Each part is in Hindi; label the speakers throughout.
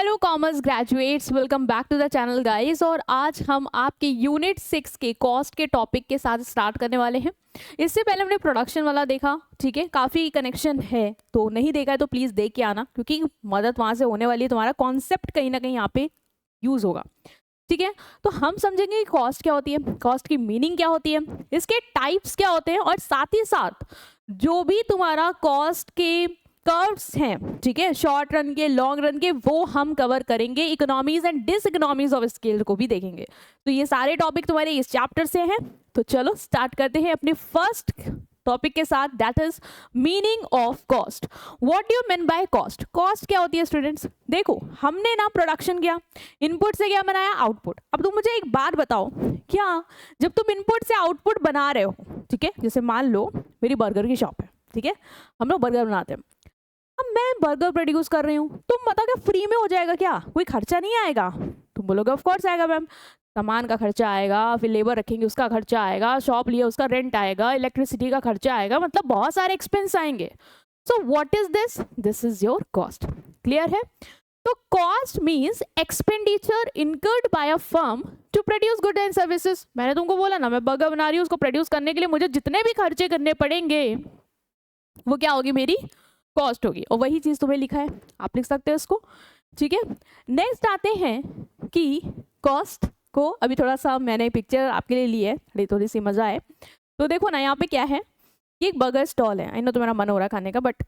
Speaker 1: Hello commerce graduates, welcome back to the channel guys. और आज हम आपके यूनिट 6 के कॉस्ट के टॉपिक के साथ स्टार्ट करने वाले हैं। इससे पहले हमने प्रोडक्शन वाला देखा, ठीक है, काफ़ी कनेक्शन है, तो नहीं देखा है तो प्लीज़ देख के आना, क्योंकि मदद वहाँ से होने वाली है, तुम्हारा कॉन्सेप्ट कहीं ना कहीं यहाँ पे यूज़ होगा। ठीक है, तो हम समझेंगे कि कॉस्ट क्या होती है, कॉस्ट की मीनिंग क्या होती है, इसके टाइप्स क्या होते हैं, और साथ ही साथ जो भी तुम्हारा कॉस्ट के कर्व्स हैं, ठीक है, शॉर्ट रन के, लॉन्ग रन के, वो हम कवर करेंगे। Economies and dish economies of scale को भी देखेंगे। तो ये सारे टॉपिक तुम्हारे इस चैप्टर से हैं। तो चलो स्टार्ट करते हैं अपने फर्स्ट टॉपिक के साथ, that is meaning of cost. What do you mean by cost? Cost क्या होती है स्टूडेंट्स? देखो, हमने ना प्रोडक्शन किया, इनपुट से क्या बनाया, आउटपुट। अब तुम मुझे एक बात बताओ, क्या जब तुम इनपुट से आउटपुट बना रहे हो, ठीक है, जैसे मान लो मेरी बर्गर की शॉप है, ठीक है, हम लोग बर्गर बनाते हैं, अब मैं बर्गर प्रोड्यूस कर रही हूँ, तुम बताओ क्या फ्री में हो जाएगा? क्या कोई खर्चा नहीं आएगा? तुम बोलोगे ऑफ कोर्स आएगा मैम, सामान का खर्चा आएगा, फिर लेबर रखेंगे उसका खर्चा आएगा, शॉप लिए उसका रेंट आएगा, इलेक्ट्रिसिटी का खर्चा आएगा, मतलब बहुत सारे एक्सपेंस आएंगे। So what is this? This is your cost. Clear है? तो cost means expenditure incurred by a firm to produce good and services. मैंने तुमको बोला ना, मैं बर्गर बना रही हूँ, उसको प्रोड्यूस करने के लिए मुझे जितने भी खर्चे करने पड़ेंगे वो क्या होगी, मेरी कॉस्ट होगी। और वही चीज तुम्हें लिखा है, आप लिख सकते हो इसको। ठीक है, नेक्स्ट आते हैं कि कॉस्ट को, अभी थोड़ा सा मैंने पिक्चर आपके लिए ली है, थोड़ी सी मजा है। तो देखो ना, यहाँ पे क्या है, ये एक बर्गर स्टॉल है। आई नो तुम्हारा मन हो रहा है खाने का, but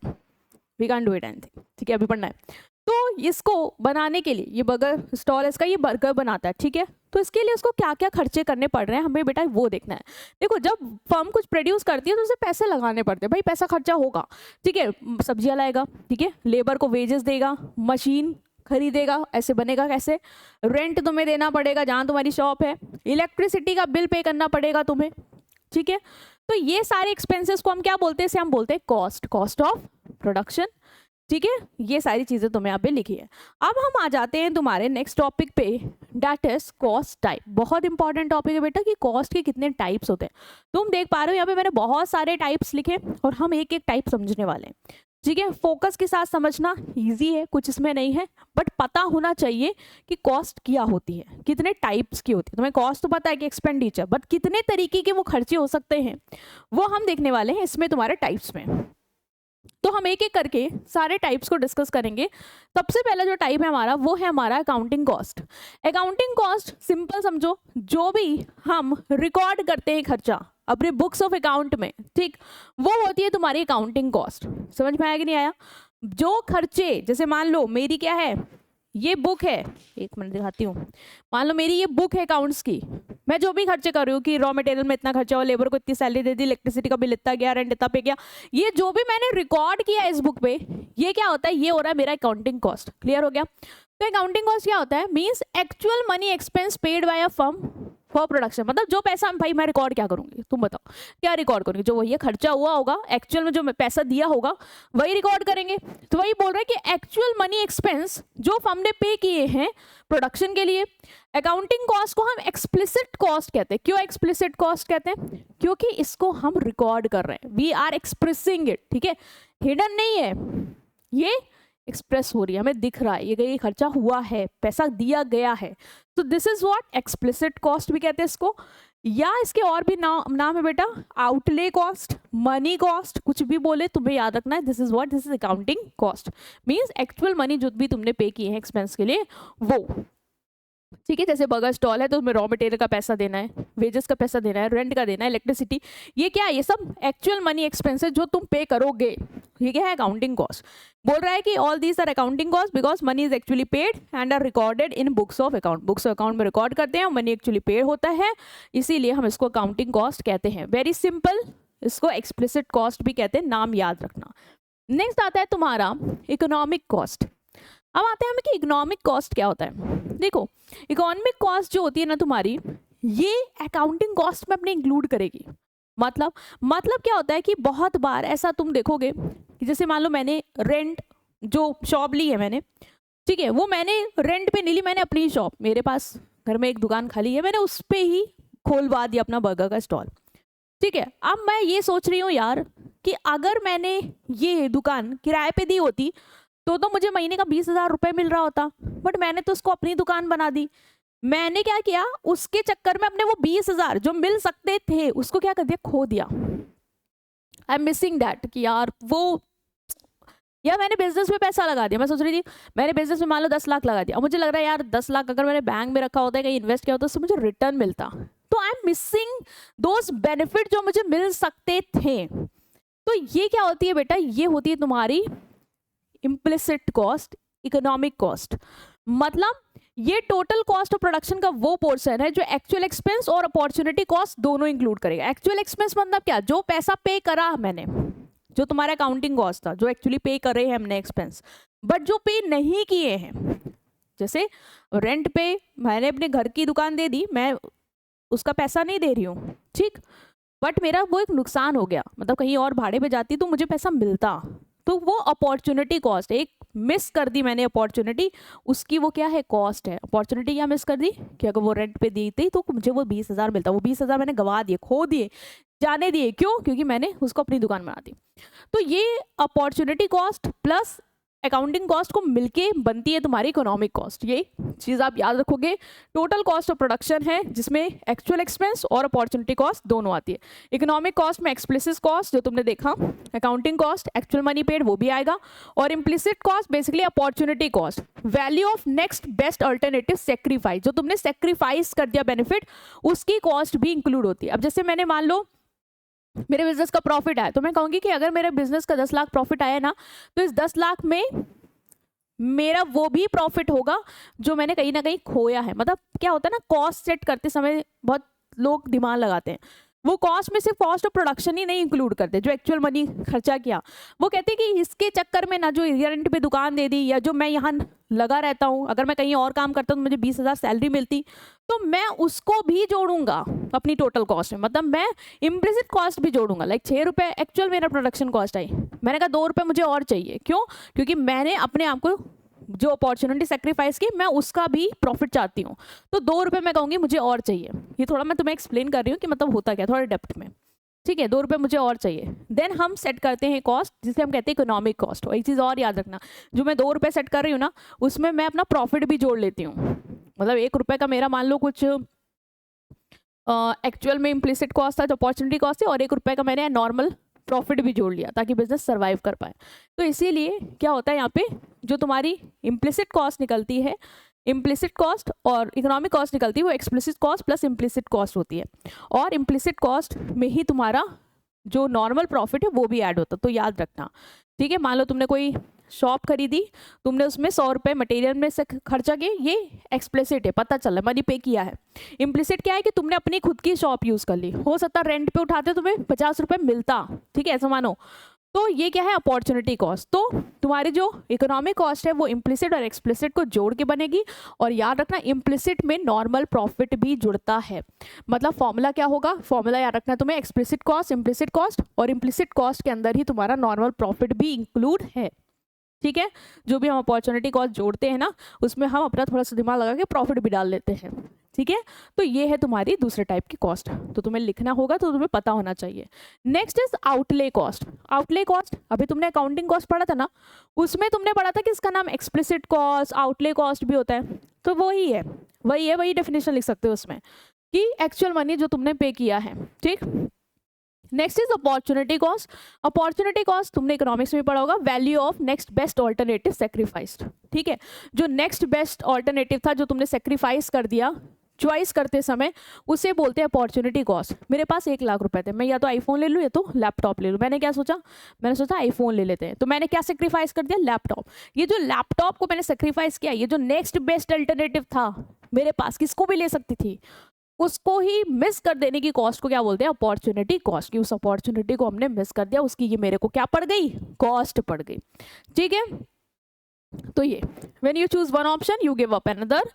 Speaker 1: we can do it anything. ठीक है, अभी पढ़ना है। तो इसको बनाने के लिए, ये बर्गर स्टॉल है, इसका ये बर्गर बनाता है, ठीक है, तो इसके लिए उसको क्या क्या खर्चे करने पड़ रहे हैं हमें बेटा वो देखना है। देखो, जब फर्म कुछ प्रोड्यूस करती है तो उसे पैसे लगाने पड़ते हैं, भाई पैसा खर्चा होगा, ठीक है, सब्जियां लाएगा, ठीक है, लेबर को वेजेस देगा, मशीन खरीदेगा, ऐसे बनेगा कैसे, रेंट तुम्हें देना पड़ेगा जहाँ तुम्हारी शॉप है, इलेक्ट्रिसिटी का बिल पे करना पड़ेगा तुम्हें, ठीक है। तो ये सारे एक्सपेंसेस को हम क्या बोलते हैं? इसे हम बोलते हैं कॉस्ट, कॉस्ट ऑफ प्रोडक्शन। ठीक है, ये सारी चीजें तुम्हें यहाँ पे लिखी है। अब हम आ जाते हैं तुम्हारे नेक्स्ट टॉपिक पे, दैट इज कॉस्ट टाइप। बहुत इंपॉर्टेंट टॉपिक है बेटा कि कॉस्ट के कितने टाइप्स होते हैं। तुम देख पा रहे हो यहाँ पे मैंने बहुत सारे टाइप्स लिखे और हम एक एक टाइप समझने वाले हैं। ठीक है, फोकस के साथ समझना इजी है, कुछ इसमें नहीं है, बट पता होना चाहिए कि कॉस्ट क्या होती है, कितने टाइप्स की होती है। तुम्हें कॉस्ट तो पता है कि एक्सपेंडिचर, बट कितने तरीके के वो खर्चे हो सकते हैं वो हम देखने वाले हैं इसमें तुम्हारे टाइप्स में। तो हम एक एक करके सारे टाइप्स को डिस्कस करेंगे। सबसे पहला जो टाइप है हमारा, वो है हमारा accounting cost. Accounting cost simple समझो, जो भी हम रिकॉर्ड करते हैं खर्चा अपने बुक्स ऑफ अकाउंट में, ठीक, वो होती है तुम्हारी अकाउंटिंग कॉस्ट। समझ में आया कि नहीं आया? जो खर्चे, जैसे मान लो मेरी क्या है, ये बुक है, एक मिनट दिखाती हूँ, मान लो मेरी ये बुक है अकाउंट्स की, मैं जो भी खर्चे कर रही हूँ कि रॉ मटेरियल में इतना खर्चा हुआ, लेबर को इतनी सैलरी दे दी, इलेक्ट्रिसिटी का बिल इतना गया, रेंट इतना पे गया, ये जो भी मैंने रिकॉर्ड किया इस बुक पे, ये क्या होता है, ये हो रहा है मेरा अकाउंटिंग कॉस्ट। क्लियर हो गया? तो अकाउंटिंग कॉस्ट क्या होता है? Means actual money expense paid by a firm for production. मतलब जो पैसा, भाई मैं रिकॉर्ड क्या करूंगी, तुम बताओ क्या रिकॉर्ड करूंगी? जो वही खर्चा हुआ होगा, एक्चुअल में जो पैसा दिया होगा वही रिकॉर्ड करेंगे। तो वही बोल रहे हैं कि एक्चुअल मनी एक्सपेंस जो फर्म ने पे किए हैं प्रोडक्शन के लिए। अकाउंटिंग कॉस्ट को हम एक्सप्लिसिट कॉस्ट कहते हैं। क्यों एक्सप्लिसिट कॉस्ट कहते हैं? क्योंकि इसको हम रिकॉर्ड कर रहे हैं, वी आर एक्सप्रेसिंग इट। ठीक है, हिडन नहीं है, ये एक्सप्रेस हो रही है, हमें दिख रहा है ये खर्चा हुआ है, पैसा दिया गया है। तो this is what explicit cost भी कहते हैं इसको। या इसके और भी नाम है बेटा, आउटले कॉस्ट, मनी कॉस्ट, कुछ भी बोले तुम्हें याद रखना है, this is what, this is accounting cost. Means actual money जो भी तुमने पे किए हैं एक्सपेंस के लिए वो। ठीक है, जैसे बर्गर स्टॉल है तो तुम्हें रॉ मटेरियल का पैसा देना है, वेजेस का पैसा देना है, रेंट का देना है, इलेक्ट्रिसिटी, ये क्या है, ये सब एक्चुअल मनी एक्सपेंसेस जो तुम पे करोगे, ये क्या है, अकाउंटिंग कॉस्ट। बोल रहा है कि all these are accounting cost because money is actually paid and are recorded in books of account. Books of account में रिकॉर्ड करते हैं, मनी एक्चुअली पेड होता है, इसीलिए हम इसको अकाउंटिंग कॉस्ट कहते हैं। वेरी सिंपल, इसको एक्सप्लिसिट कॉस्ट भी कहते हैं, नाम याद रखना। नेक्स्ट आता है तुम्हारा इकोनॉमिक कॉस्ट। अब आते हैं हमें कि इकोनॉमिक कॉस्ट क्या होता है। देखो, इकोनॉमिक कॉस्ट जो होती है ना तुम्हारी, ये अकाउंटिंग कॉस्ट में अपने इंक्लूड करेगी। मतलब क्या होता है कि बहुत बार ऐसा तुम देखोगे कि जैसे मान लो मैंने रेंट, जो शॉप ली है मैंने, ठीक है, वो मैंने रेंट पे नहीं ली, मैंने अपनी शॉप, मेरे पास घर में एक दुकान खाली है, मैंने उस पे ही खोलवा दिया अपना बर्गर का स्टॉल। ठीक है, अब मैं ये सोच रही हूँ यार कि अगर मैंने ये दुकान किराए पे दी होती तो मुझे महीने का 20,000 रुपये मिल रहा होता, बट मैंने तो उसको अपनी दुकान बना दी। मैंने क्या किया, उसके चक्कर में अपने वो 20,000 जो मिल सकते थे उसको क्या कर दिया, खो दिया। आई एम मिसिंग दैट कि यार वो, या मैंने बिजनेस में पैसा लगा दिया। मैं सोच रही थी मैंने बिजनेस में मान लो 10 लाख लगा दिया, अब मुझे लग रहा है यार 10 लाख अगर मैंने बैंक में रखा होता है, कहीं इन्वेस्ट किया होता, उससे मुझे रिटर्न मिलता। तो I am missing those benefit जो मुझे मिल सकते थे। तो ये क्या होती है बेटा, ये होती है तुम्हारी इम्प्लिसिट कॉस्ट, इकोनॉमिक कॉस्ट। मतलब ये टोटल कॉस्ट ऑफ प्रोडक्शन का वो पोर्शन है जो एक्चुअल एक्सपेंस और अपॉर्चुनिटी कॉस्ट दोनों इंक्लूड करेगा। एक्चुअल एक्सपेंस मतलब क्या, जो पैसा पे करा मैंने, जो तुम्हारा अकाउंटिंग कॉस्ट था, जो एक्चुअली पे कर रहे हैं हमने एक्सपेंस, बट जो पे नहीं किए हैं, जैसे रेंट पे मैंने अपने घर की दुकान दे दी, मैं उसका पैसा नहीं दे रही हूँ, ठीक, बट मेरा वो एक नुकसान हो गया, मतलब कहीं और भाड़े पे जाती तो मुझे पैसा मिलता, तो वो अपॉर्चुनिटी कॉस्ट, एक मिस कर दी मैंने अपॉर्चुनिटी, उसकी वो क्या है, कॉस्ट है। अपॉर्चुनिटी क्या मिस कर दी कि अगर वो रेंट पे दी थी तो मुझे वो 20,000 मिलता, वो 20,000 मैंने गवा दिए, खो दिए, जाने दिए, क्यों, क्योंकि मैंने उसको अपनी दुकान बना दी। तो ये opportunity cost plus accounting cost को मिलके बनती है तुम्हारी इकोनॉमिक कॉस्ट। ये चीज़ आप याद रखोगे। टोटल कॉस्ट ऑफ प्रोडक्शन है जिसमें एक्चुअल एक्सपेंस और अपॉर्चुनिटी कॉस्ट दोनों आती है। इकोनॉमिक कॉस्ट में एक्सप्लिसिट कॉस्ट जो तुमने देखा, accounting cost actual money paid वो भी आएगा, और implicit cost basically opportunity cost, value of next best alternative sacrifice, जो तुमने सेक्रीफाइस कर दिया बेनिफिट, उसकी कॉस्ट भी इंक्लूड होती है। अब जैसे मैंने मान लो मेरे बिजनेस का प्रॉफिट आया, तो मैं कहूंगी कि अगर मेरे बिजनेस का 10 लाख प्रॉफिट आया ना, तो इस 10 लाख में मेरा वो भी प्रॉफिट होगा जो मैंने कहीं ना कहीं खोया है। मतलब क्या होता है ना, कॉस्ट सेट करते समय बहुत लोग दिमाग लगाते हैं, वो कॉस्ट में सिर्फ कॉस्ट ऑफ प्रोडक्शन ही नहीं इंक्लूड करते, जो एक्चुअल मनी खर्चा किया, वो कहते हैं कि इसके चक्कर में ना जो रेंट पे दुकान दे दी, या जो मैं यहाँ लगा रहता हूँ, अगर मैं कहीं और काम करता हूँ तो मुझे 20,000 सैलरी मिलती, तो मैं उसको भी जोड़ूंगा अपनी टोटल कॉस्ट में। मतलब मैं इम्प्लिसिट कॉस्ट भी जोड़ूंगा। लाइक 6 रुपये एक्चुअल मेरा प्रोडक्शन कॉस्ट आई, मैंने कहा 2 रुपये मुझे और चाहिए, क्यों, क्योंकि मैंने अपने आप को जो अपॉर्चुनिटी सेक्रीफाइस की, मैं उसका भी प्रॉफिट चाहती हूँ, तो 2 रुपये मैं कहूँगी मुझे और चाहिए। ये थोड़ा मैं तुम्हें एक्सप्लेन कर रही हूँ कि मतलब होता क्या, थोड़ा डेप्थ में, ठीक है। 2 रुपये मुझे और चाहिए, देन हम सेट करते हैं कॉस्ट जिसे हम कहते हैं इकोनॉमिक कॉस्ट। और एक चीज़ और याद रखना, जो मैं 2 रुपये सेट कर रही हूँ ना, उसमें मैं अपना प्रॉफिट भी जोड़ लेती हूँ। मतलब 1 रुपये का मेरा मान लो कुछ एक्चुअल में इम्प्लिसिट कॉस्ट था जो अपॉर्चुनिटी कॉस्ट है, और 1 रुपये का मैंने नॉर्मल प्रॉफिट भी जोड़ लिया ताकि बिजनेस सर्वाइव कर पाए। तो इसीलिए क्या होता है यहाँ पे, जो तुम्हारी इम्प्लिसिट कॉस्ट निकलती है, इम्प्लिसिट कॉस्ट और इकोनॉमिक कॉस्ट निकलती है, वो explicit cost plus implicit cost होती है, और इम्प्लिसिट कॉस्ट में ही तुम्हारा जो नॉर्मल प्रॉफिट है वो भी ऐड होता है। तो याद रखना, ठीक है। मान लो तुमने कोई शॉप खरीदी, तुमने उसमें 100 रुपये मटेरियल में से खर्चा किए, ये एक्सप्लिसिट है, पता चला मनी पे किया है। इम्प्लिसिट क्या है कि तुमने अपनी खुद की शॉप यूज़ कर ली, हो सकता रेंट पे उठाते तुम्हें 50 रुपये मिलता, ठीक है, ऐसा मानो। तो ये क्या है, अपॉर्चुनिटी कॉस्ट। तो तुम्हारी जो इकोनॉमिक कॉस्ट है वो इम्प्लिसिट और एक्सप्लिसिट को जोड़ के बनेगी। और याद रखना, इम्प्लिसिट में नॉर्मल प्रॉफिट भी जुड़ता है। मतलब फॉर्मूला क्या होगा, फॉर्मूला याद रखना तुम्हें, एक्सप्लिसिट कॉस्ट, इम्प्लिसिट कॉस्ट, और इम्प्लिसिट कॉस्ट के अंदर ही तुम्हारा नॉर्मल प्रॉफिट भी इंक्लूड है, ठीक है। जो भी हम अपॉर्चुनिटी कॉस्ट जोड़ते हैं ना, उसमें हम अपना थोड़ा सा दिमाग लगा के प्रॉफिट भी डाल लेते हैं, ठीक है। तो ये है तुम्हारी दूसरे टाइप की कॉस्ट, तो तुम्हें लिखना होगा, तो तुम्हें पता होना चाहिए। Next is outlay cost. Outlay cost, अभी तुमने अकाउंटिंग कॉस्ट पढ़ा था ना, उसमें तुमने पढ़ा था कि इसका नाम एक्सप्लिसिट कॉस्ट, आउटले कॉस्ट भी होता है। तो वही है, वही डेफिनेशन लिख सकते हो उसमें कि एक्चुअल मनी जो तुमने पे किया है, ठीक। Next is opportunity cost. Opportunity cost तुमने इकोनॉमिक्स में पढ़ा होगा, value of next best alternative sacrificed, ठीक है। जो नेक्स्ट बेस्ट ऑल्टरनेटिव था, जो तुमने सेक्रीफाइस कर दिया चॉइस करते समय, उसे बोलते हैं अपॉर्चुनिटी कॉस्ट। मेरे पास 1 लाख रुपए थे, मैं या तो आईफोन ले लूँ या तो लैपटॉप ले लूँ। मैंने क्या सोचा, मैंने सोचा आईफोन ले लेते हैं, तो मैंने क्या सेक्रीफाइस कर दिया, लैपटॉप। ये जो लैपटॉप को मैंने सेक्रीफाइस किया, ये जो नेक्स्ट बेस्ट अल्टरनेटिव था मेरे पास, किसको भी ले सकती थी, उसको ही मिस कर देने की कॉस्ट को क्या बोलते हैं, अपॉर्चुनिटी कॉस्ट। की उस अपॉर्चुनिटी को हमने मिस कर दिया, उसकी ये मेरे को क्या पड़ गई, कॉस्ट पड़ गई, ठीक है। तो ये when you choose one option you give up another,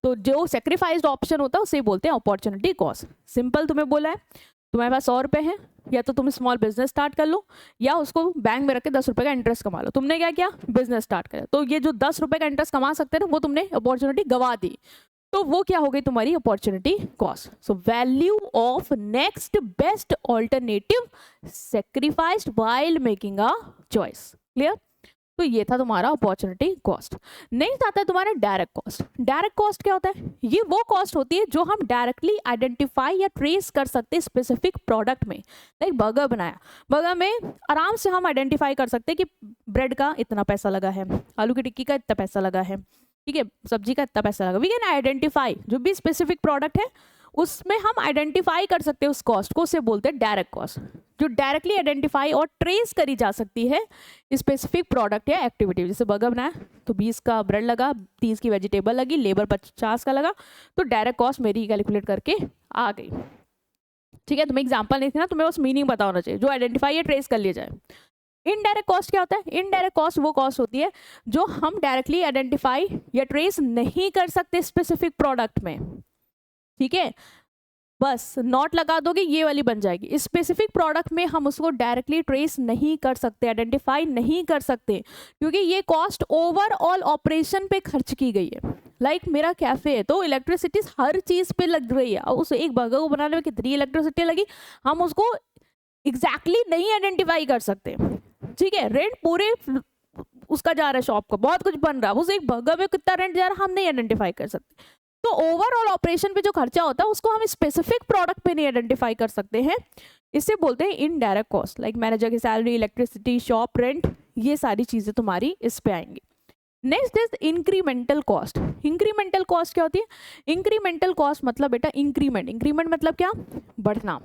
Speaker 1: तो जो सेक्रीफाइस्ड ऑप्शन होता है उसे बोलते हैं अपॉर्चुनिटी कॉस्ट। सिंपल तुम्हें बोला है, तुम्हारे पास 100 रुपये है, या तो तुम स्मॉल बिजनेस स्टार्ट कर लो, या उसको बैंक में रख के 10 रुपये का इंटरेस्ट कमा लो। तुमने क्या किया, बिजनेस स्टार्ट किया, तो ये जो 10 रुपये का इंटरेस्ट कमा सकते हैं ना, वो तुमने अपॉर्चुनिटी गवा दी, तो वो क्या हो गई तुम्हारी opportunity cost. So value of next best alternative sacrificed while making a choice. Clear. तो ये था तुम्हारा अपॉर्चुनिटी कॉस्ट। नेक्स्ट आता है तुम्हारा डायरेक्ट कॉस्ट। डायरेक्ट कॉस्ट क्या होता है? ये वो कॉस्ट होती है जो हम डायरेक्टली आइडेंटिफाई या ट्रेस कर सकते हैं स्पेसिफिक प्रोडक्ट में। लाइक बर्गर बनाया, बर्गर में आराम से हम आइडेंटिफाई कर सकते हैं कि ब्रेड का इतना पैसा लगा है, आलू की टिक्की का इतना पैसा लगा है, ठीक है, सब्जी का इतना पैसा लगा। वी कैन आइडेंटिफाई, जो भी स्पेसिफिक प्रोडक्ट है उसमें हम आइडेंटिफाई कर सकते हैं उस कॉस्ट को, उसे बोलते हैं डायरेक्ट कॉस्ट, जो डायरेक्टली आइडेंटिफाई और ट्रेस करी जा सकती है स्पेसिफिक प्रोडक्ट या एक्टिविटी। जैसे बर्गर बनाया तो 20 का ब्रेड लगा, 30 की वेजिटेबल लगी, लेबर 50 का लगा, तो डायरेक्ट कॉस्ट मेरी कैलकुलेट करके आ गई। ठीक है, तुम्हें एग्जाम्पल नहीं थी ना, तुम्हें बस मीनिंग पता होना चाहिए, जो आइडेंटिफाई या ट्रेस कर लिया जाए। इनडायरेक्ट कॉस्ट क्या होता है? इनडायरेक्ट कॉस्ट वो कॉस्ट होती है जो हम डायरेक्टली आइडेंटिफाई या ट्रेस नहीं कर सकते स्पेसिफिक प्रोडक्ट में। ठीक है, बस नॉट लगा दोगे, ये वाली बन जाएगी। स्पेसिफिक प्रोडक्ट में हम उसको डायरेक्टली ट्रेस नहीं कर सकते, आइडेंटिफाई नहीं कर सकते, क्योंकि ये कॉस्ट ओवरऑल ऑपरेशन पे खर्च की गई है। लाइक मेरा कैफे है तो इलेक्ट्रिसिटी हर चीज पे लग रही है, और उस एक बर्गर को बनाने में कितनी इलेक्ट्रिसिटी लगी हम उसको एग्जैक्टली नहीं आइडेंटिफाई कर सकते। ठीक है, रेंट पूरे उसका जा रहा है, शॉप का बहुत कुछ बन रहा है, उस एक बर्गर में कितना रेंट जा रहा है हम नहीं आइडेंटिफाई कर सकते। तो ओवरऑल ऑपरेशन पे जो खर्चा होता है उसको हम स्पेसिफिक प्रोडक्ट पे नहीं आइडेंटिफाई कर सकते हैं, इसे बोलते हैं इनडायरेक्ट कॉस्ट। लाइक मैनेजर की सैलरी, इलेक्ट्रिसिटी, शॉप रेंट, ये सारी चीजें तुम्हारी इस पे आएंगी। Next is incremental cost. Incremental cost क्या होती है? इंक्रीमेंटल कॉस्ट मतलब बेटा इंक्रीमेंट, इंक्रीमेंट मतलब क्या? बढ़ना।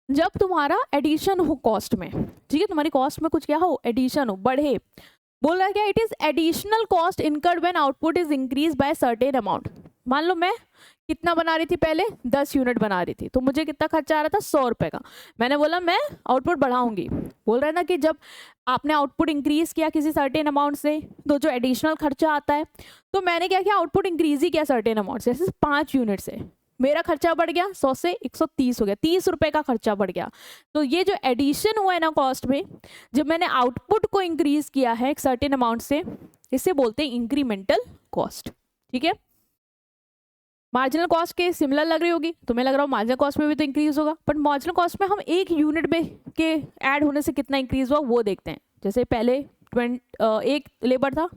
Speaker 1: जब तुम्हारा एडिशन हो कॉस्ट में, ठीक है, तुम्हारी कॉस्ट में कुछ क्या हो, एडिशन हो, बढ़े। बोल रहा है क्या? It is additional cost incurred when output is increase by certain amount. मान लो मैं कितना बना रही थी पहले, 10 यूनिट बना रही थी, तो मुझे कितना खर्चा आ रहा था, 100 रुपए का। मैंने बोला मैं आउटपुट बढ़ाऊंगी। बोल रहा है ना कि जब आपने आउटपुट इंक्रीज किया किसी सर्टेन अमाउंट से, तो जो एडिशनल खर्चा आता है, तो मैंने क्या किया, आउटपुट इंक्रीज ही किया सर्टेन अमाउंट से, जैसे 5 यूनिट से मेरा खर्चा बढ़ गया, 100 से 130 हो गया, 30 रुपए का खर्चा बढ़ गया। तो ये जो एडिशन हुआ है ना कॉस्ट में, जब मैंने आउटपुट को इंक्रीज किया है एक सर्टेन अमाउंट से, इसे बोलते हैं इंक्रीमेंटल कॉस्ट। ठीक है, मार्जिनल कॉस्ट के सिमिलर लग रही होगी, तुम्हें लग रहा हो मार्जिनल कॉस्ट में भी तो इंक्रीज होगा, बट मार्जिनल कॉस्ट में हम एक यूनिट में के ऐड होने से कितना इंक्रीज हुआ वो देखते हैं। जैसे पहले एक लेबर था,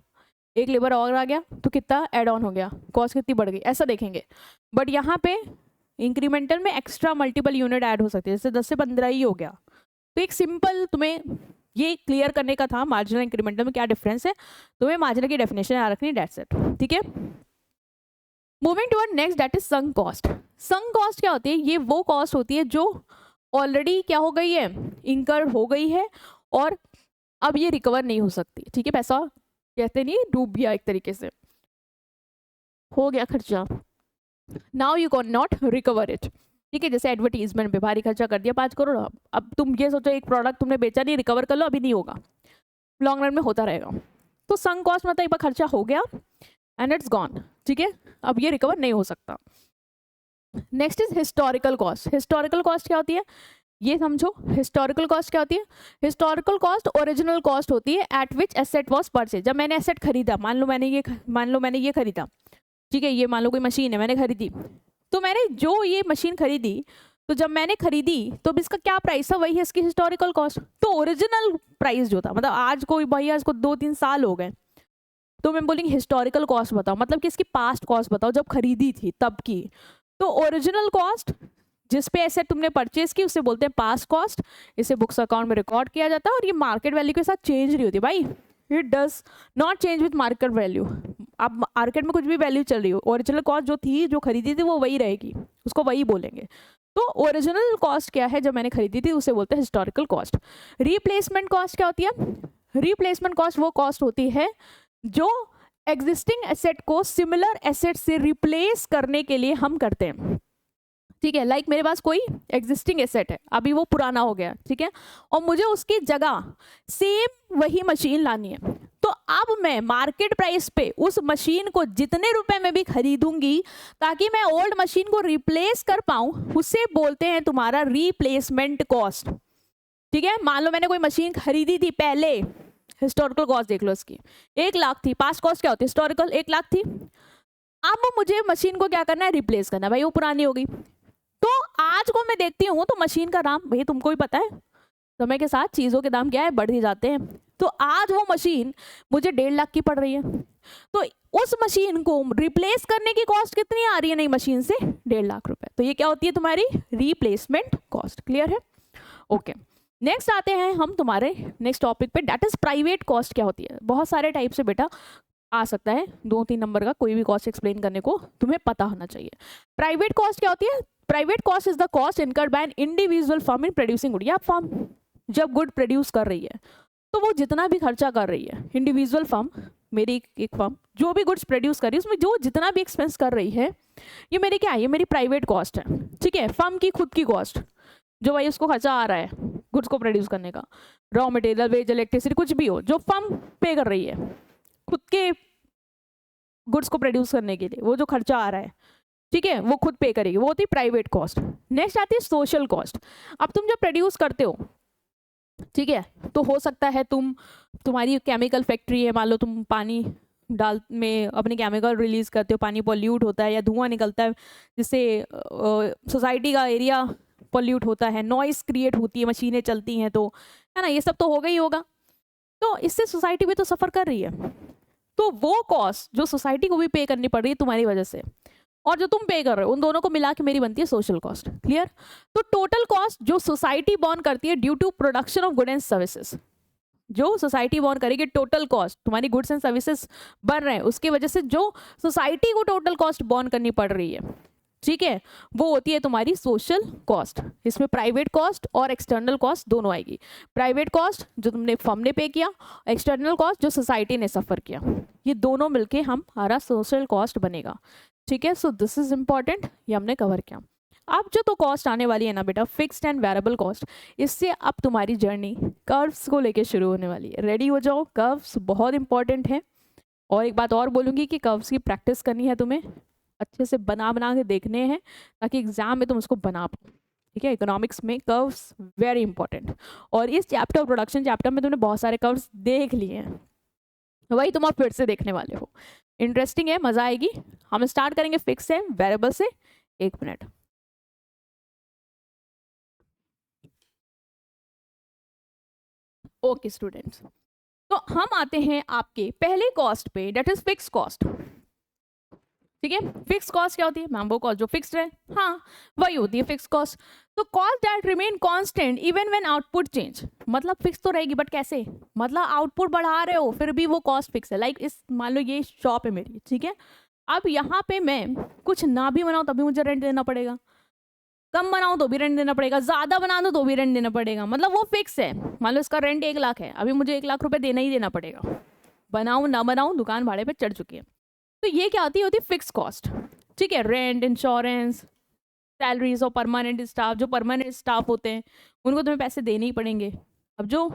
Speaker 1: एक लेबर और आ गया तो कितना ऐड ऑन हो गया, कॉस्ट कितनी बढ़ गई, ऐसा देखेंगे। बट यहाँ पे इंक्रीमेंटल में एक्स्ट्रा मल्टीपल यूनिट ऐड हो सकते हैं, जैसे 10 से 15 ही हो गया। तो एक सिंपल तुम्हें ये क्लियर करने का था मार्जिनल इंक्रीमेंटल में क्या डिफरेंस है, तुम्हें मार्जिनल की डेफिनेशन याद रखनी, दैट्स इट। ठीक है, moving toward next, that is sunk cost. Sunk cost क्या होती है? ये वो कॉस्ट होती है जो ऑलरेडी क्या हो गई है, इंकर हो गई है और अब ये रिकवर नहीं हो सकती। ठीक है, पैसा कहते नहीं डूब गया, एक तरीके से हो गया खर्चा, now you can not recover it. ठीक है, जैसे एडवर्टीजमेंट पे भारी खर्चा कर दिया 5 करोड़, अब तुम ये सोचो एक प्रोडक्ट तुमने बेचा नहीं, रिकवर कर लो, अभी नहीं होगा, लॉन्ग रन में होता रहेगा। तो संक कॉस्ट मतलब एक बार खर्चा हो गया एंड इट्स गॉन। ठीक है, अब ये रिकवर नहीं हो सकता। Next is historical cost. Historical cost क्या होती है ये समझो। हिस्टोरिकल कॉस्ट क्या होती है? हिस्टोरिकल कॉस्ट ओरिजिनल कॉस्ट होती है eight which asset was purchase. जब मैंने एसेट खरीदा, मान लो मैंने ये खरीदा, ठीक है, ये मान लो कोई मशीन है मैंने खरीदी, तो मैंने जो ये मशीन खरीदी, तो जब मैंने खरीदी तो इसका क्या प्राइस था, वही है इसकी हिस्टोरिकल कॉस्ट। तो ओरिजिनल प्राइस जो था, मतलब आज कोई भैया इसको 2-3 साल हो गए, तो मैं बोलेंगे हिस्टोरिकल कॉस्ट बताओ, मतलब कि इसकी पास्ट कॉस्ट बताओ जब खरीदी थी तब की। तो ओरिजिनल कॉस्ट जिस पे एसेट तुमने परचेज की उसे बोलते हैं पास्ट कॉस्ट, इसे बुक्स अकाउंट में रिकॉर्ड किया जाता है और ये मार्केट वैल्यू के साथ चेंज नहीं होती भाई, it does not change with market value. अब मार्केट में कुछ भी वैल्यू चल रही हो, ओरिजिनल कॉस्ट जो थी, जो खरीदी थी, वो वही रहेगी, उसको वही बोलेंगे। तो ओरिजिनल कॉस्ट क्या है जब मैंने खरीदी थी, उसे बोलते हैं हिस्टोरिकल कॉस्ट। रिप्लेसमेंट कॉस्ट क्या होती है? रिप्लेसमेंट कॉस्ट वो कॉस्ट होती है जो एग्जिस्टिंग एसेट को सिमिलर एसेट से रिप्लेस करने के लिए हम करते हैं। ठीक है, लाइक मेरे पास कोई एग्जिस्टिंग एसेट है, अभी वो पुराना हो गया, ठीक है, और मुझे उसकी जगह सेम वही मशीन लानी है, तो अब मैं मार्केट प्राइस पे उस मशीन को जितने रुपए में भी खरीदूंगी ताकि मैं ओल्ड मशीन को रिप्लेस कर पाऊं, उसे बोलते हैं तुम्हारा रिप्लेसमेंट कॉस्ट। ठीक है, मान लो मैंने कोई मशीन खरीदी थी पहले, हिस्टोरिकल कॉस्ट देख लो इसकी 1 लाख थी, पास्ट कॉस्ट क्या होती है हिस्टोरिकल, 1 लाख थी। अब मुझे मशीन को क्या करना है, रिप्लेस करना है, भाई वो पुरानी हो गई। तो आज को मैं देखती हूँ तो मशीन का नाम भाई तुमको भी पता है, समय के साथ चीज़ों के दाम क्या है, बढ़ ही जाते हैं। तो आज वो मशीन मुझे 1.5 लाख की पड़ रही है, तो उस मशीन को रिप्लेस करने की कॉस्ट कितनी आ रही है नई मशीन से, 1.5 लाख रुपए। तो ये क्या होती है तुम्हारी रिप्लेसमेंट कॉस्ट। क्लियर है? ओके, नेक्स्ट आते हैं हम तुम्हारे नेक्स्ट टॉपिक पे, डेट इज प्राइवेट कॉस्ट। क्या होती है? बहुत सारे टाइप से बेटा आ सकता है, 2-3 नंबर का कोई भी कॉस्ट एक्सप्लेन करने को तुम्हें पता होना चाहिए। प्राइवेट कॉस्ट क्या होती है? Private cost is the cost incurred by an individual firm in producing good. या फर्म जब गुड प्रोड्यूस कर रही है तो वो जितना भी खर्चा कर रही है, इंडिविजुअल फर्म, मेरी एक फर्म जो भी गुड्स प्रोड्यूस कर रही है उसमें जो जितना भी एक्सपेंस कर रही है, ये मेरी क्या है, ये मेरी प्राइवेट कॉस्ट है। ठीक है, फर्म की खुद की कॉस्ट जो भाई उसको खर्चा आ रहा है गुड्स को प्रोड्यूस करने का, रॉ मटेरियल, वेज, इलेक्ट्रिसिटी, कुछ भी हो जो फर्म पे कर रही है खुद के गुड्स को प्रोड्यूस करने के लिए, वो जो खर्चा आ रहा है, ठीक है, वो खुद पे करेगी, वो होती है प्राइवेट कॉस्ट। नेक्स्ट आती है सोशल कॉस्ट। अब तुम जब प्रोड्यूस करते हो, ठीक है, तो हो सकता है तुम्हारी केमिकल फैक्ट्री है, मान लो तुम पानी डाल में अपने केमिकल रिलीज करते हो, पानी पॉल्यूट होता है या धुआं निकलता है जिससे सोसाइटी का एरिया पॉल्यूट होता है, नॉइस क्रिएट होती है, मशीनें चलती हैं, तो है ना, ये सब तो होगा ही होगा। तो इससे सोसाइटी भी तो सफ़र कर रही है, तो वो कॉस्ट जो सोसाइटी को भी पे करनी पड़ रही है तुम्हारी वजह से, और जो तुम पे कर रहे हो, उन दोनों को मिला के मेरी बनती है सोशल कॉस्ट। क्लियर? तो टोटल कॉस्ट जो सोसाइटी बॉर्न करती है due to production of good and services, जो सोसाइटी बॉर्न करेगी टोटल कॉस्ट, तुम्हारी गुड्स एंड सर्विसेज बन रहे हैं उसकी वजह से जो सोसाइटी को टोटल कॉस्ट बॉर्न करनी पड़ रही है, ठीक है, वो होती है तुम्हारी सोशल कॉस्ट। इसमें प्राइवेट कॉस्ट और एक्सटर्नल कॉस्ट दोनों आएगी। प्राइवेट कॉस्ट जो तुमने फर्म ने पे किया, एक्सटर्नल कॉस्ट जो सोसाइटी ने सफ़र किया, ये दोनों मिलके हमारा सोशल कॉस्ट बनेगा। ठीक है, सो दिस इज इंपॉर्टेंट, ये हमने कवर किया। अब जो तो कॉस्ट आने वाली है ना बेटा, फिक्स्ड एंड वेरिएबल कॉस्ट, इससे अब तुम्हारी जर्नी कर्व्स को लेके शुरू होने वाली है। रेडी हो जाओ, कर्व्स बहुत इंपॉर्टेंट है। और एक बात और बोलूँगी कि कर्व्स की प्रैक्टिस करनी है तुम्हें, अच्छे से बना के देखने हैं ताकि एग्जाम में तुम उसको बना पाओ। ठीक है, इकोनॉमिक्स में कर्व्स वेरी इंपॉर्टेंट, और इस चैप्टर प्रोडक्शन चैप्टर में तुमने बहुत सारे कर्व्स देख लिए हैं, वही तुम अब फिर से देखने वाले हो। इंटरेस्टिंग है, मजा आएगी। हम स्टार्ट करेंगे फिक्स से, वेरिएबल से। 1 मिनट। ओके स्टूडेंट्स, तो हम आते हैं आपके पहले कॉस्ट पे, डेट इज फिक्स कॉस्ट। ठीक है, फिक्स कॉस्ट क्या होती है? मैम वो कॉस्ट जो फिक्स्ड है, हाँ वही होती है फिक्स कॉस्ट। तो cost that remain constant even when output change, मतलब फिक्स तो रहेगी बट कैसे, मतलब आउटपुट बढ़ा रहे हो फिर भी वो कॉस्ट फिक्स है। लाइक इस मान लो ये शॉप है मेरी, ठीक है, अब यहाँ पे मैं कुछ ना भी बनाऊँ तभी मुझे रेंट देना पड़ेगा, कम बनाऊँ तो भी रेंट देना पड़ेगा, ज़्यादा बना दो तो भी रेंट देना पड़ेगा, मतलब वो फिक्स है। मान लो इसका रेंट 1 लाख है, अभी मुझे 1 लाख रुपए देना ही देना पड़ेगा, बनाऊँ ना बनाऊँ, दुकान भाड़े पे चढ़ चुकी है। तो ये क्या होती है फिक्स कॉस्ट। ठीक है, रेंट, इंश्योरेंस, सैलरीज और परमानेंट स्टाफ, जो परमानेंट स्टाफ होते हैं उनको तुम्हें पैसे देने ही पड़ेंगे। अब जो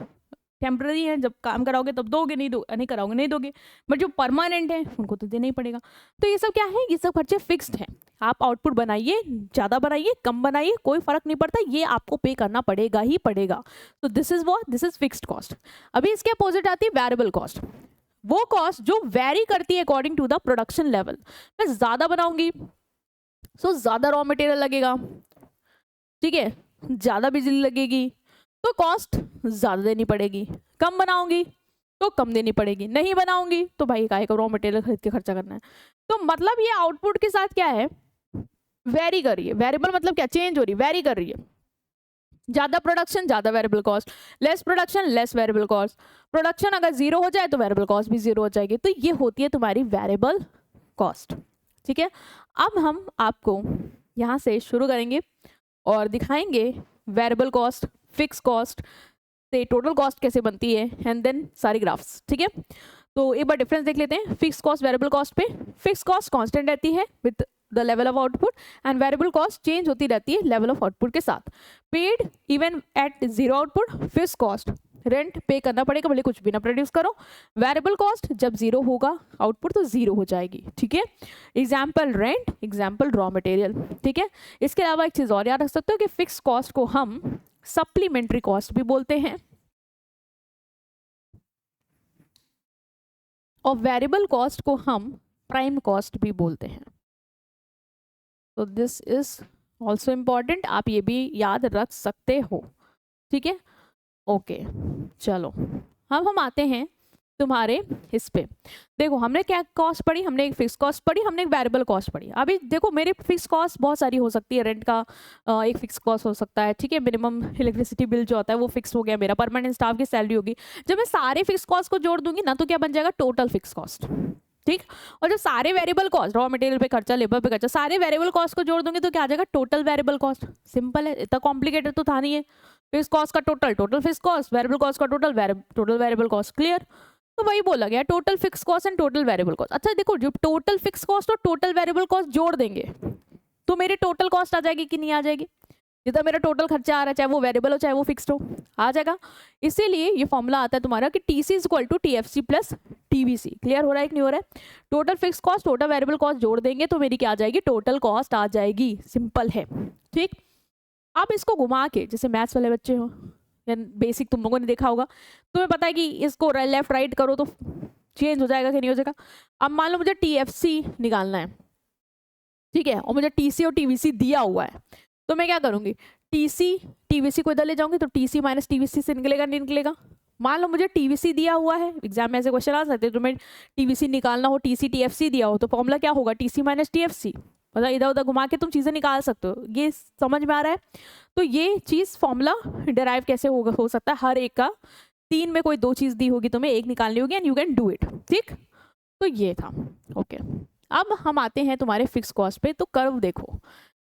Speaker 1: टेम्प्रेरी है जब काम कराओगे तब दोगे, नहीं कराओगे नहीं दोगे, बट जो परमानेंट है उनको तो देना ही पड़ेगा। तो ये सब क्या है, ये सब खर्चे फिक्स्ड हैं। आप आउटपुट बनाइए, ज़्यादा बनाइए, कम बनाइए, कोई फर्क नहीं पड़ता, ये आपको पे करना पड़ेगा ही पड़ेगा। तो this is what, this is fixed cost. अभी इसके अपोजिट आती है वेरिएबल कॉस्ट, वो कॉस्ट जो वेरी करती है according to the production level. मैं ज़्यादा बनाऊंगी सो ज़्यादा रॉ मटेरियल लगेगा, ठीक है, ज़्यादा बिजली लगेगी तो कॉस्ट ज़्यादा देनी पड़ेगी, कम बनाऊंगी तो कम देनी पड़ेगी, नहीं बनाऊंगी तो भाई काहे का रॉ मटेरियल खरीद के खर्चा करना है। तो मतलब ये आउटपुट के साथ क्या है, वेरी कर रही है। वेरिएबल मतलब क्या, चेंज हो रही है, वेरी कर रही है। ज़्यादा प्रोडक्शन ज़्यादा variable cost, less production less variable cost. Production अगर 0 हो जाए तो वेरिएबल कॉस्ट भी 0 हो जाएगी। तो ये होती है तुम्हारी वेरिएबल कॉस्ट। ठीक है, अब हम आपको यहाँ से शुरू करेंगे और दिखाएंगे वेरिएबल कॉस्ट, फिक्स कॉस्ट से टोटल कॉस्ट कैसे बनती है, एंड देन सारी ग्राफ्स। ठीक है, तो एक बार डिफरेंस देख लेते हैं। फिक्स कॉस्ट वेरिएबल कॉस्ट पे, फिक्स कॉस्ट कांस्टेंट रहती है with the level of output, and variable cost change होती रहती है लेवल ऑफ आउटपुट के साथ। Paid even at 0 output, fix cost rent पे करना पड़ेगा भले कुछ भी ना प्रोड्यूस करो। वेरिएबल कॉस्ट जब 0 होगा आउटपुट तो 0 हो जाएगी। ठीक है, example rent, example raw material. ठीक है, इसके अलावा एक चीज़ और याद रख सकते हो कि फिक्स कॉस्ट को हम सप्लीमेंट्री कॉस्ट भी बोलते हैं और वेरिएबल कॉस्ट को हम प्राइम कॉस्ट भी बोलते हैं। तो दिस इज ऑल्सो इम्पॉर्टेंट, आप ये भी याद रख सकते हो। ठीक है, ओके चलो अब हम आते हैं तुम्हारे इस पे। देखो हमने क्या कॉस्ट पढ़ी, हमने एक फिक्स कॉस्ट पढ़ी, हमने एक वेरिएबल कॉस्ट पढ़ी। अभी देखो मेरे फिक्स कॉस्ट बहुत सारी हो सकती है, रेंट का एक फिक्स कॉस्ट हो सकता है, ठीक है, मिनिमम इलेक्ट्रिसिटी बिल जो होता है वो फिक्स हो गया मेरा, परमानेंट स्टाफ की सैलरी होगी। जब मैं सारे फिक्स कॉस्ट को जोड़ दूंगी ना तो क्या बन जाएगा, टोटल फिक्स कॉस्ट, ठीक। और जो सारे वेरिएबल कॉस्ट, रॉ मटेरियल पे खर्चा, लेबर पे खर्चा, सारे वेरिएबल कॉस्ट को जोड़ दूंगी तो क्या आ जाएगा, टोटल वेरिएबल कॉस्ट। सिंपल है, इतना कॉम्प्लिकेटेड तो था नहीं है। फिक्स कॉस्ट का total, total fix cost, variable cost का total, total variable cost, clear. तो वही बोला गया, total fix cost and total variable cost. अच्छा देखो, जब टोटल फिक्स कॉस्ट और टोटल वेरिएबल कॉस्ट जोड़ देंगे तो मेरी टोटल कॉस्ट आ जाएगी कि नहीं आ जाएगी, जितना मेरा टोटल खर्चा आ रहा है, चाहे वो वेरिएबल हो चाहे वो फिक्स्ड हो, आ जाएगा। इसीलिए ये फॉर्मूला आता है तुम्हारा कि TC is equal to TFC plus TVC. Clear हो रहा है कि नहीं हो रहा है। Total fix cost total variable cost जोड़ देंगे तो मेरी क्या आ जाएगी, टोटल कॉस्ट आ जाएगी। सिंपल है, ठीक। अब इसको घुमा के, जैसे मैथ्स वाले बच्चे हो या बेसिक तुम लोगों ने देखा होगा, तुम्हें पता है कि इसको लेफ्ट राइट करो तो चेंज हो जाएगा कि नहीं हो जाएगा। अब मान लो मुझे टीएफसी निकालना है, ठीक है, और मुझे टीसी और टीवीसी दिया हुआ है, तो मैं क्या करूंगी, टीसी टीवीसी को इधर ले जाऊंगी तो टीसी माइनस टीवीसी से निकलेगा, नहीं निकलेगा। मान लो मुझे टीवीसी दिया हुआ है, एग्जाम में ऐसे क्वेश्चन आ सकते हैं, तुम्हें टीवीसी निकालना हो, टीसी टीएफसी दिया हो, तो फॉर्मूला क्या होगा, टीसी माइनस टीएफसी। मतलब इधर उधर घुमा के तुम चीजें निकाल सकते हो, ये समझ में आ रहा है। तो ये चीज फॉर्मूला डिराइव कैसे हो सकता है, हर एक का 3 में कोई 2 चीज दी होगी, तुम्हें एक निकालनी होगी and you can do it, ठीक। तो ये था, ओके। अब हम आते हैं तुम्हारे फिक्स कॉस्ट पे। तो कर्व देखो,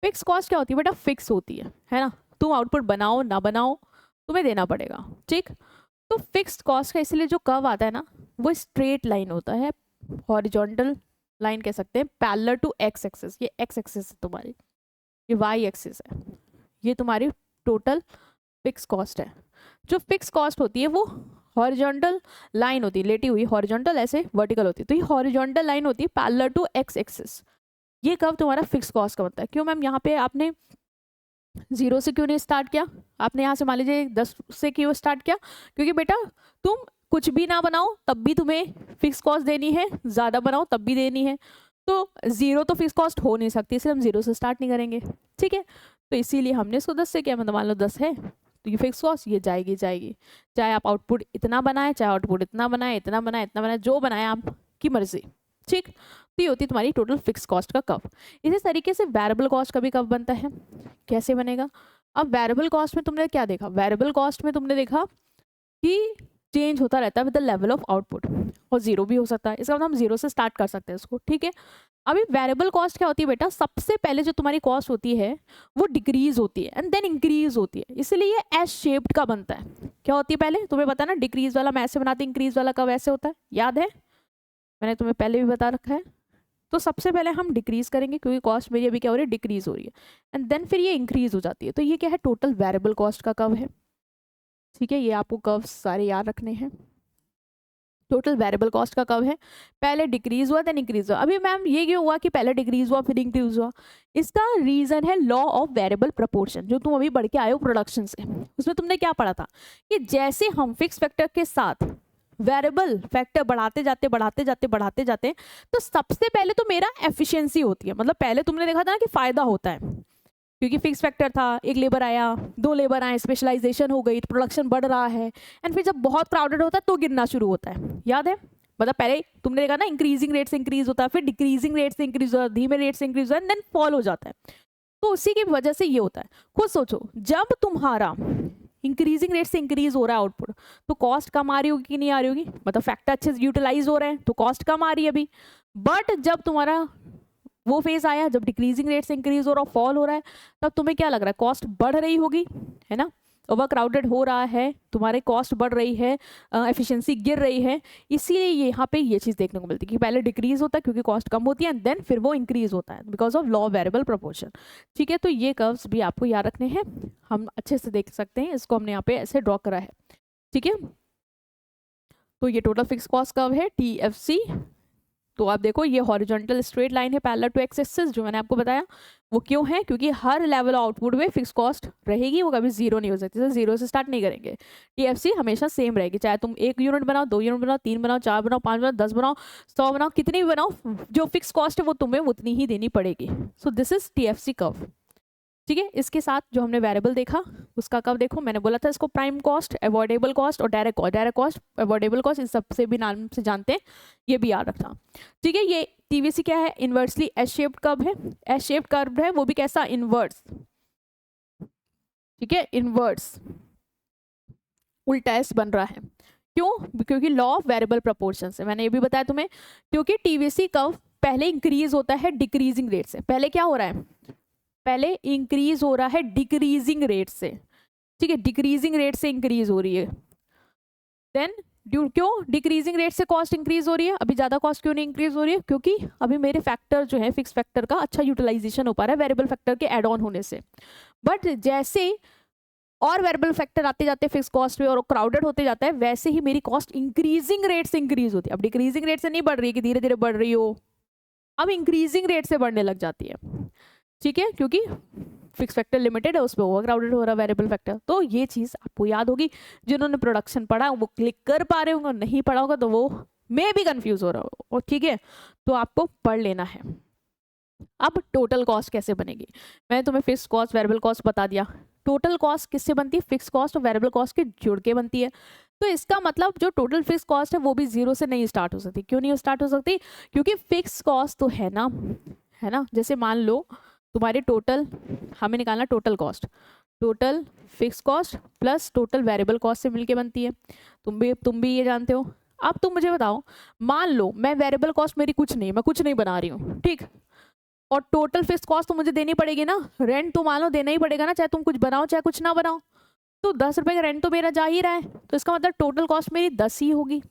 Speaker 1: फिक्स कॉस्ट क्या होती है बेटा, फिक्स होती है ना। तुम आउटपुट बनाओ ना बनाओ तुम्हें देना पड़ेगा, ठीक। तो फिक्स्ड कॉस्ट का इसलिए जो कर्व आता है ना, वो स्ट्रेट लाइन होता है, हॉरिजॉन्टल लाइन कह सकते हैं, पैरेलल टू एक्स एक्सिस। ये एक्स एक्सिस है तुम्हारी, ये वाई एक्सिस है, ये तुम्हारी टोटल फिक्स कॉस्ट है। जो फिक्स कॉस्ट होती है वो हॉरिजॉन्टल लाइन होती है, लेटी हुई हॉरिजॉन्टल, ऐसे वर्टिकल होती है। तो ये हॉरिजॉन्टल लाइन होती है पैरेलल टू एक्स एक्सिस। ये कर्व तुम्हारा फिक्स कॉस्ट का बनता है। क्यों मैम, यहाँ पे आपने 0 से क्यों नहीं स्टार्ट किया, आपने यहाँ से मान लीजिए 10 से क्यों स्टार्ट किया, क्योंकि बेटा तुम कुछ भी ना बनाओ तब भी तुम्हें फिक्स कॉस्ट देनी है, ज़्यादा बनाओ तब भी देनी है। तो 0 तो फिक्स कॉस्ट हो नहीं सकती, इसलिए हम 0 से स्टार्ट नहीं करेंगे, ठीक है। तो इसीलिए हमने इसको 10 से किया, मतलब मान लो 10 है तो ये फिक्स कॉस्ट ये जाएगी जाएगी, चाहे आप आउटपुट इतना बनाए, चाहे आउटपुट इतना बनाए, इतना बनाए, इतना बनाए, जो बनाए आपकी मर्जी, ठीक। तो ये होती है तुम्हारी टोटल फिक्स कॉस्ट का कर्व। इसी तरीके से वेरिएबल कॉस्ट का भी कर्व बनता है। कैसे बनेगा, अब वेरिएबल कॉस्ट में तुमने क्या देखा, वेरिएबल कॉस्ट में तुमने देखा कि चेंज होता रहता है with the level of output, और 0 भी हो सकता है, इसका मतलब हम 0 से स्टार्ट कर सकते हैं इसको, ठीक है। अभी वेरिएबल कॉस्ट क्या होती है बेटा, सबसे पहले जो तुम्हारी कॉस्ट होती है वो डिक्रीज होती है एंड देन इंक्रीज होती है, इसलिए ये एस शेप्ड का बनता है। क्या होती है पहले, तुम्हें पता है ना, डिक्रीज वाला मैं ऐसे बनाती, इंक्रीज वाला कब ऐसे होता है, याद है, मैंने तुम्हें पहले भी बता रखा है। तो सबसे पहले हम डिक्रीज करेंगे क्योंकि कॉस्ट मेरी अभी क्या हो रही है, डिक्रीज हो रही है, एंड देन फिर ये इंक्रीज हो जाती है। तो ये क्या है, टोटल वेरिएबल कॉस्ट का कर्व है, ठीक है। ये आपको कर्व सारे याद रखने हैं, टोटल वेरिएबल कॉस्ट का कर्व है, पहले डिक्रीज हुआ देन इंक्रीज हुआ। अभी मैम ये क्यों हुआ कि पहले डिक्रीज हुआ फिर इंक्रीज हुआ, इसका रीजन है लॉ ऑफ वेरिएबल प्रपोर्शन, जो तुम अभी बढ़ के आए हो प्रोडक्शन से। उसमें तुमने क्या पढ़ा था कि जैसे हम फिक्स फैक्टर के साथ वेरिएबल फैक्टर बढ़ाते जाते बढ़ाते जाते बढ़ाते जाते, तो सबसे पहले तो मेरा एफिशिएंसी होती है, मतलब पहले तुमने देखा था ना कि फायदा होता है, क्योंकि फिक्स फैक्टर था, एक लेबर आया, 2 लेबर आए, स्पेशलाइजेशन हो गई, प्रोडक्शन बढ़ रहा है, एंड फिर जब बहुत क्राउडेड होता है तो गिरना शुरू होता है, याद है। मतलब पहले तुमने देखा ना, इंक्रीजिंग रेट से इंक्रीज होता है, फिर डिक्रीजिंग रेट से इंक्रीज होता है, धीमे रेट से इंक्रीज होता है, देन फॉल हो जाता है। तो उसी की वजह से ये होता है। खुद सोचो, जब तुम्हारा इंक्रीजिंग रेट से इंक्रीज हो रहा है आउटपुट, तो कॉस्ट कम आ रही होगी कि नहीं आ रही होगी, मतलब फैक्टर अच्छे से यूटिलाइज हो रहे हैं तो कॉस्ट कम आ रही है अभी। बट जब तुम्हारा वो फेज आया जब डिक्रीजिंग रेट से इंक्रीज हो रहा है, फॉल हो रहा है, तब तुम्हें क्या लग रहा है, कॉस्ट बढ़ रही होगी, है ना, ओवर क्राउडेड हो रहा है, तुम्हारे कॉस्ट बढ़ रही है, एफिशिएंसी गिर रही है। इसीलिए यहाँ पे ये चीज़ देखने को मिलती है कि पहले डिक्रीज होता है क्योंकि कॉस्ट कम होती है, एंड देन फिर वो इंक्रीज होता है because of law of variable proportion, ठीक है। तो ये कर्व्स भी आपको याद रखने हैं, हम अच्छे से देख सकते हैं, इसको हमने यहाँ पे ऐसे ड्रॉ करा है, ठीक है। तो ये टोटल फिक्स कॉस्ट कर्व है TFC। तो आप देखो ये हॉरिजॉन्टल स्ट्रेट लाइन है पैरेलल टू एक्स एक्सिस, जो मैंने आपको बताया। वो क्यों है, क्योंकि हर लेवल आउटपुट में फिक्स कॉस्ट रहेगी, वो कभी 0 नहीं हो सकती, तो 0 से स्टार्ट नहीं करेंगे। TFC हमेशा सेम रहेगी, चाहे तुम 1 यूनिट बनाओ, 2 यूनिट बनाओ, 3 बनाओ, 4 बनाओ, 5 बनाओ, 10 बनाओ, 100 बनाओ, कितनी भी बनाओ, जो फिक्स कॉस्ट है वो तुम्हें उतनी ही देनी पड़ेगी। So this is TFC curve, ठीक है। इसके साथ जो हमने वेरिएबल देखा उसका कब देखो, मैंने बोला था इसको प्राइम कॉस्ट, अवॉइडेबल कॉस्ट और direct cost. Direct cost, avoidable cost, इस सबसे भी नाम से जानते हैं, ये भी याद रखना। ठीक है। ये टीवीसी क्या है, इनवर्सली एस शेप्ड कर्व है। एस शेप्ड कर्व है, वो भी कैसा, इनवर्स। ठीक है, इनवर्स, उल्टा एस बन रहा है। क्यों, क्योंकि लॉ ऑफ वेरिएबल प्रोपोर्शन से, मैंने ये भी बताया तुम्हें, क्योंकि टीवीसी कर्व पहले इंक्रीज होता है डिक्रीजिंग रेट से। पहले क्या हो रहा है, पहले इंक्रीज हो रहा है डिक्रीजिंग रेट से। ठीक है, डिक्रीजिंग रेट से इंक्रीज हो रही है। देन क्यों डिक्रीजिंग रेट से कॉस्ट इंक्रीज हो रही है, अभी ज्यादा कॉस्ट क्यों नहीं इंक्रीज हो रही है, क्योंकि अभी मेरे फैक्टर जो है फिक्स फैक्टर का अच्छा यूटिलाइजेशन हो पा रहा है वेरिएबल फैक्टर के एड ऑन होने से। बट जैसे और वेरिएबल फैक्टर आते जाते फिक्स कॉस्ट पे और क्राउडेड होते जाता है, वैसे ही मेरी कॉस्ट इंक्रीजिंग रेट से इंक्रीज होती है। अब डिक्रीजिंग रेट से नहीं बढ़ रही है कि धीरे धीरे बढ़ रही हो, अब इंक्रीजिंग रेट से बढ़ने लग जाती है। ठीक है, क्योंकि फिक्स फैक्टर लिमिटेड है, उस पर ओवर क्राउडेड हो रहा है वेरिएबल फैक्टर। तो ये चीज़ आपको याद होगी, जिन्होंने प्रोडक्शन पढ़ा वो क्लिक कर पा रहे होंगे, नहीं पढ़ा होगा तो वो मैं भी कंफ्यूज हो रहा हूँ। ठीक है, तो आपको पढ़ लेना है। अब टोटल कॉस्ट कैसे बनेगी, मैंने तुम्हें फिक्स कॉस्ट वेरिएबल कॉस्ट बता दिया। टोटल कॉस्ट किससे बनती है, फिक्स कॉस्ट और वेरिएबल कॉस्ट के जुड़ के बनती है। तो इसका मतलब जो टोटल फिक्स कॉस्ट है वो भी जीरो से नहीं स्टार्ट हो सकती। क्यों नहीं स्टार्ट हो सकती, क्योंकि फिक्स कॉस्ट तो है ना, जैसे मान लो तुम्हारे टोटल, हमें निकालना total cost, total fix cost plus total variable cost से मिलके बनती है। तुम भी ये जानते हो। अब तुम मुझे बताओ, मान लो मैं वेरिएबल कॉस्ट मेरी कुछ नहीं, मैं कुछ नहीं बना रही हूँ, ठीक, और टोटल फिक्स कॉस्ट तो मुझे देनी पड़ेगी ना, रेंट तो मान लो देना ही पड़ेगा ना, चाहे तुम कुछ बनाओ चाहे कुछ ना बनाओ। तो 10 रुपये का रेंट तो मेरा जा ही रहा है, तो इसका मतलब टोटल कॉस्ट मेरी 10 ही होगी।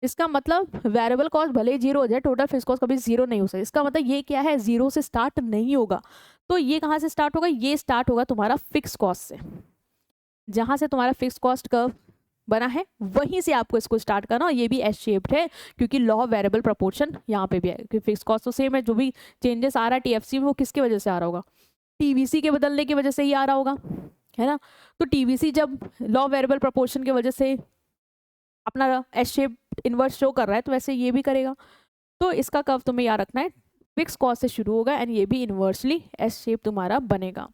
Speaker 1: इसका मतलब वेरिएबल कॉस्ट भले ही जीरो हो जाए, टोटल फिक्स कॉस्ट कभी जीरो नहीं हो सकता। इसका मतलब ये क्या है, जीरो से स्टार्ट नहीं होगा। तो ये कहाँ से स्टार्ट होगा, ये स्टार्ट होगा तुम्हारा फिक्स कॉस्ट से। जहाँ से तुम्हारा फिक्स कॉस्ट कर्व बना है वहीं से आपको इसको स्टार्ट करना। और ये भी एस शेप्ड है, क्योंकि लॉ ऑफ वेरिएबल प्रोपोर्शन यहाँ पे भी है, क्योंकि फिक्स कॉस्ट तो सेम है। जो भी चेंजेस आ रहा है टीएफसी में वो किसकी वजह से आ रहा होगा, टीवीसी के बदलने की वजह से ही आ रहा होगा, है ना। तो टीवीसी जब लॉ ऑफ वेरिएबल प्रोपोर्शन की वजह से अपना एस शेप इनवर्स शो कर रहा है, तो वैसे ये भी करेगा। तो इसका कर्व तुम्हें याद रखना है, फिक्स कॉस्ट से शुरू होगा एंड ये भी इनवर्सली एस शेप तुम्हारा बनेगा।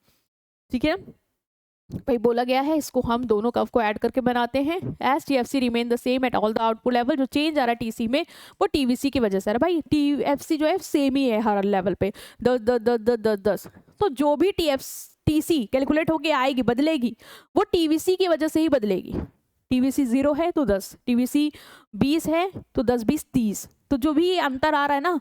Speaker 1: ठीक है भाई, बोला गया है इसको हम दोनों कर्व को ऐड करके बनाते हैं। S TFC remain the same at all the output level. जो चेंज आ रहा है टीसी में वो टीवीसी की वजह से आ रहा है। भाई टीएफसी जो है सेम ही है हर लेवल पे, 10 10 10 10 10 10। तो जो भी टीसी कैलकुलेट होके आएगी बदलेगी, वो टीवीसी की वजह से ही बदलेगी। टीवीसी 0 है तो 10, टीवीसी 20 है तो 10 20 30। तो जो भी अंतर आ रहा है ना,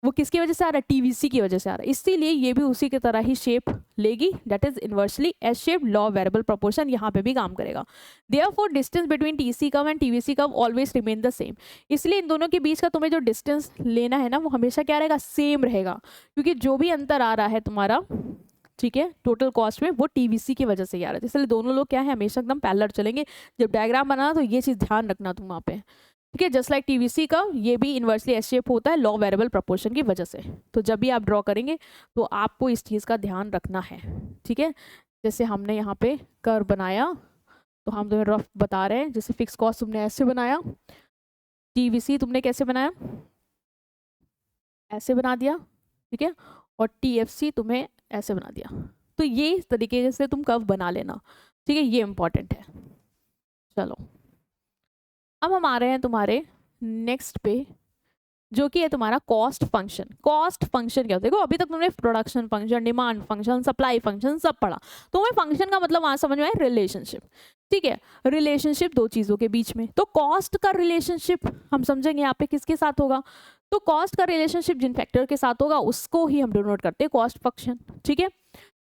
Speaker 1: वो किसकी वजह से आ रहा है, टीवीसी की वजह से आ रहा है। इसीलिए ये भी उसी की तरह ही शेप लेगी, that is inversely S shape. Law variable proportion यहाँ पे भी काम करेगा। Therefore distance between TC curve and TVC curve always remain the same. इसलिए इन दोनों के बीच का तुम्हें जो डिस्टेंस लेना है ना, वो हमेशा क्या रहेगा, सेम रहेगा। क्योंकि जो भी अंतर आ रहा है तुम्हारा, ठीक है, टोटल कॉस्ट में, वो टीवीसी की वजह से ही आ रहा है। इसलिए दोनों लोग क्या है, हमेशा एकदम पैरेलल चलेंगे। जब डायग्राम बनाना तो ये चीज़ ध्यान रखना तुम वहाँ पे। ठीक है, जस्ट लाइक टीवीसी का ये भी इनवर्सली एस शेप होता है लॉ वेरिएबल प्रोपोर्शन की वजह से। तो जब भी आप ड्रॉ करेंगे तो आपको इस चीज़ का ध्यान रखना है। ठीक है, जैसे हमने यहाँ पे कर्व बनाया तो हम तुम्हें रफ बता रहे हैं। जैसे फिक्स कॉस्ट तुमने ऐसे बनाया, टीवीसी तुमने कैसे बनाया, ऐसे बना दिया, ठीक है, और टीएफसी तुम्हें ऐसे बना दिया। तो ये तरीके से तुम कर्व बना लेना। ठीक है, ये इंपॉर्टेंट है। चलो अब हम आ रहे हैं तुम्हारे नेक्स्ट पे, जो कि है तुम्हारा कॉस्ट फंक्शन। कॉस्ट फंक्शन क्या होता है, देखो अभी तक तुमने production function, demand function, supply function सब पढ़ा। तो हमें फंक्शन का मतलब वहां समझ में आया, रिलेशनशिप। ठीक है, रिलेशनशिप दो चीजों के बीच में। तो कॉस्ट का रिलेशनशिप हम समझेंगे यहाँ पे किसके साथ होगा, तो कॉस्ट का रिलेशनशिप जिन फैक्टर के साथ होगा उसको ही हम डिनोट करते हैं कॉस्ट फंक्शन। ठीक है,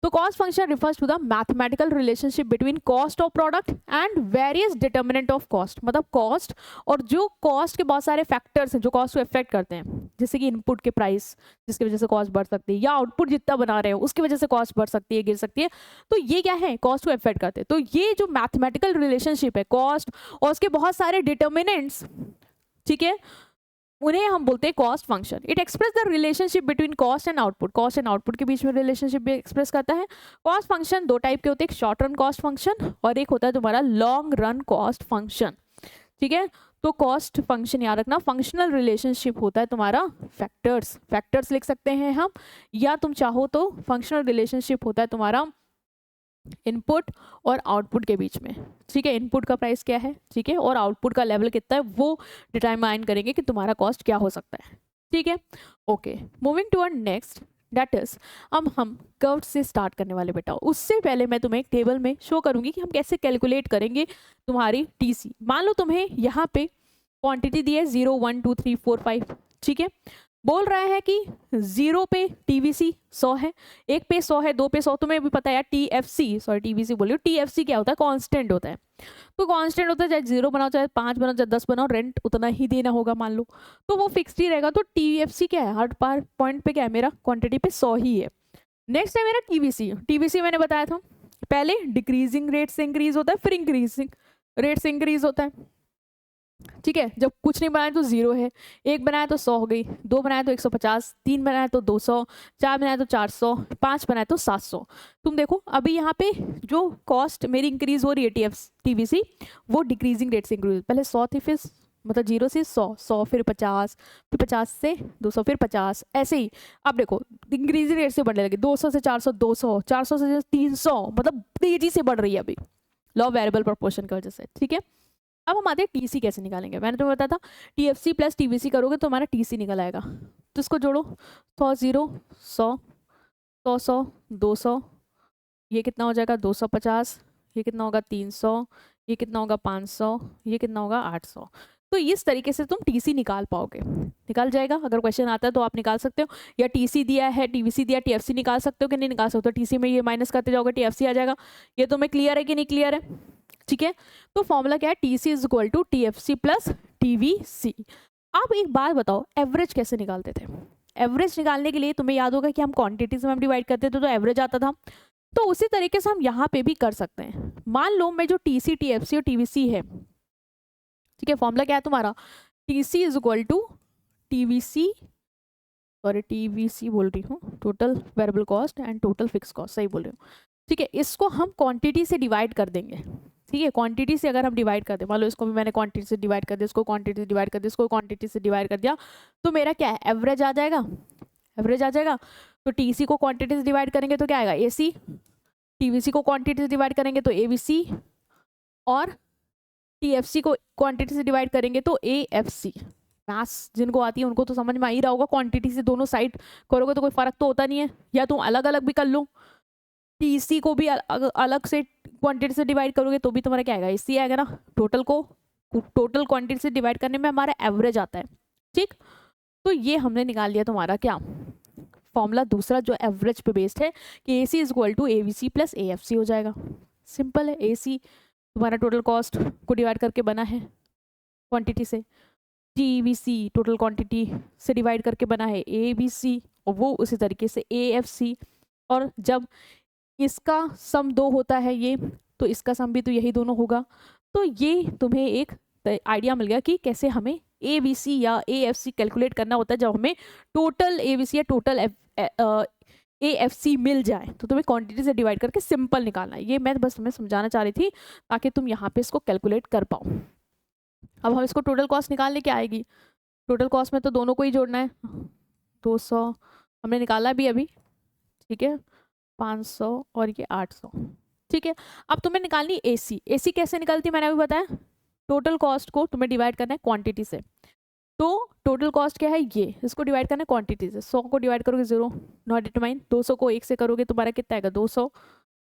Speaker 1: तो cost function refers to the mathematical relationship between cost of product and various determinant of cost. मतलब कॉस्ट और जो कॉस्ट के बहुत सारे फैक्टर्स हैं जो कॉस्ट को इफेक्ट करते हैं, जैसे कि इनपुट के प्राइस जिसकी वजह से कॉस्ट बढ़ सकती है, या आउटपुट जितना बना रहे हो उसकी वजह से कॉस्ट बढ़ सकती है, गिर सकती है। तो ये क्या है, कॉस्ट को इफेक्ट करते हैं। तो ये जो मैथमेटिकल रिलेशनशिप है कॉस्ट और उसके बहुत सारे डिटर्मिनेंट्स, ठीक है, उन्हें हम बोलते हैं cost function. It express the relationship between cost and output. Cost and output के बीच में रिलेशनशिप भी एक्सप्रेस करता है। कॉस्ट फंक्शन दो टाइप के होते हैं, एक शॉर्ट रन कॉस्ट फंक्शन और एक होता है तुम्हारा लॉन्ग रन कॉस्ट फंक्शन। ठीक है, तो कॉस्ट फंक्शन याद रखना, फंक्शनल रिलेशनशिप होता है तुम्हारा फैक्टर्स लिख सकते हैं हम, या तुम चाहो तो फंक्शनल रिलेशनशिप होता है तुम्हारा इनपुट और आउटपुट के बीच में, ठीक है। इनपुट का प्राइस क्या है, ठीक है, और आउटपुट का लेवल कितना है, वो डिटरमाइन करेंगे कि तुम्हारा कॉस्ट क्या हो सकता है, ठीक है। Okay, moving to our next, that is अब हम कर्व से स्टार्ट करने वाले बेटा। उससे पहले मैं तुम्हें एक टेबल में शो करूंगी कि हम कैसे कैलकुलेट करेंगे तुम्हारी टीसी। मान लो तुम्हें यहाँ पे क्वांटिटी दी है 0 1 2 3 4 5, ठीक है। बोल रहा है कि 0 पे टीवीसी 100 है, 1 पे 100 है, 2 पे 100। तुम्हें भी पता है यार टीएफसी, सॉरी टीवीसी बोलियो, टीएफसी क्या होता है, कांस्टेंट होता है। तो कांस्टेंट होता है, चाहे 0 बनाओ चाहे 5 बनाओ चाहे 10 बनाओ, रेंट उतना ही देना होगा मान लो, तो वो फिक्स्ड ही रहेगा। तो टीएफसी क्या है, हर पार पॉइंट पे क्या है, मेरा क्वांटिटी पे 100 ही है। नेक्स्ट है मेरा टीवीसी। टीवीसी मैंने बताया था पहले डिक्रीजिंग रेट से इंक्रीज होता है, फिर इंक्रीजिंग रेट से इंक्रीज होता है, ठीक है। जब कुछ नहीं बनाया तो 0 है, 1 बनाया तो 100 हो गई, 2 बनाया तो 150, 3 बनाया तो 200, 4 बनाया तो 400, 5 बनाया तो 700। तुम देखो अभी यहाँ पे जो कॉस्ट मेरी इंक्रीज हो रही है टीवीसी, वो डिक्रीजिंग रेट से इंक्रीज, पहले 100 थी, फिर मतलब 0 से 100, 100 फिर 50, फिर 50 से 200, फिर 50, ऐसे ही। अब देखो इंक्रीजिंग रेट से बढ़ने लगे, 200 से 400, 200, 400 से 300, मतलब तेजी से बढ़ रही है अभी, लॉ ऑफ वेरिएबल प्रोपोर्शन की वजह से, ठीक है। अब हम आते हैं टीसी कैसे निकालेंगे। मैंने तुम्हें बताया था टीएफसी प्लस टीवीसी करोगे तो हमारा टीसी निकल आएगा। तो इसको जोड़ो, 100 0 100 100 100 200, ये कितना हो जाएगा 250, ये कितना होगा 300, ये कितना होगा 500, ये कितना होगा 800। तो इस तरीके से तुम टीसी निकाल पाओगे, निकाल जाएगा। अगर क्वेश्चन आता है तो आप निकाल सकते हो, या टीसी दिया है टीवीसी दिया टीएफसी निकाल सकते हो कि नहीं निकाल सकते हो। टीसी में ये माइनस करते जाओगे टीएफसी आ जाएगा। ये तुम्हें क्लियर है कि नहीं क्लियर है, ठीक है। तो फॉर्मूला क्या है, TC is equal to TFC plus TVC. आप एक बात बताओ, एवरेज कैसे निकालते थे। एवरेज निकालने के लिए तुम्हें याद होगा कि हम क्वांटिटीज में हम डिवाइड करते थे तो एवरेज आता था। तो उसी तरीके से हम यहाँ पे भी कर सकते हैं। मान लो मैं जो टीसी टीएफसी और टीवीसी है, ठीक है, फॉर्मूला क्या है तुम्हारा, TC is equal to TVC, sorry TVC बोल रही हूँ, total variable cost and total fix cost, सही बोल रही हूँ, ठीक है। इसको हम क्वांटिटी से डिवाइड कर देंगे, ठीक है। क्वांटिटी से अगर हम डिवाइड कर दें, मान लो इसको भी मैंने क्वांटिटी से डिवाइड कर दिया, इसको क्वांटिटी से डिवाइड कर दिया, इसको क्वांटिटी से डिवाइड कर दिया, तो मेरा क्या है, एवरेज आ जाएगा, एवरेज आ जाएगा। तो टीसी को क्वांटिटी से डिवाइड करेंगे तो क्या आएगा, एसी, टीवीसी को क्वांटिटी से डिवाइड करेंगे तो एबीसी, और टीएफसी को क्वांटिटी से डिवाइड करेंगे तो एएफसी। मैथ्स जिनको आती है उनको तो समझ में आ ही रहा होगा, क्वांटिटी से दोनों साइड करोगे तो कोई फर्क तो होता नहीं है, या तुम अलग अलग भी कर लो, टीसी को भी अलग से क्वांटिटी से डिवाइड करोगे तो भी तुम्हारा क्या आएगा, एसी आएगा ना। टोटल को टोटल क्वांटिटी से डिवाइड करने में हमारा एवरेज आता है, ठीक। तो ये हमने निकाल लिया तुम्हारा क्या, फॉर्मूला दूसरा जो एवरेज पे बेस्ड है, कि AC is equal to AVC plus AFC हो जाएगा। सिंपल है, एसी तुम्हारा टोटल कॉस्ट को डिवाइड करके बना है क्वांटिटी से, टीवीसी टोटल क्वांटिटी से डिवाइड करके बना है एबीसी, और वो उसी तरीके से एएफसी। और जब इसका सम 2 होता है ये, तो इसका सम भी तो यही दोनों होगा। तो ये तुम्हें एक आइडिया मिल गया कि कैसे हमें एबीसी या एएफसी कैलकुलेट करना होता है। जब हमें टोटल एबीसी या टोटल एएफसी मिल जाए तो तुम्हें क्वांटिटी से डिवाइड करके सिंपल निकालना है। ये मैं बस तुम्हें समझाना चाह रही थी ताकि तुम यहाँ पे इसको कैलकुलेट कर पाओ। अब हम इसको टोटल कॉस्ट निकालने की आएगी, टोटल कॉस्ट में तो दोनों को ही जोड़ना है। 200 हमने निकाला भी अभी, ठीक है, 500 और ये 800, ठीक है। अब तुम्हें निकालनी एसी। एसी कैसे निकलती है मैंने अभी बताया, टोटल कॉस्ट को तुम्हें डिवाइड करना है क्वांटिटी से। तो टोटल कॉस्ट क्या है, ये इसको डिवाइड करना है क्वांटिटी से। 100 को डिवाइड करोगे 0 नॉट डिटरमाइन, 200 को 1 से करोगे तुम्हारा कितना आएगा 200,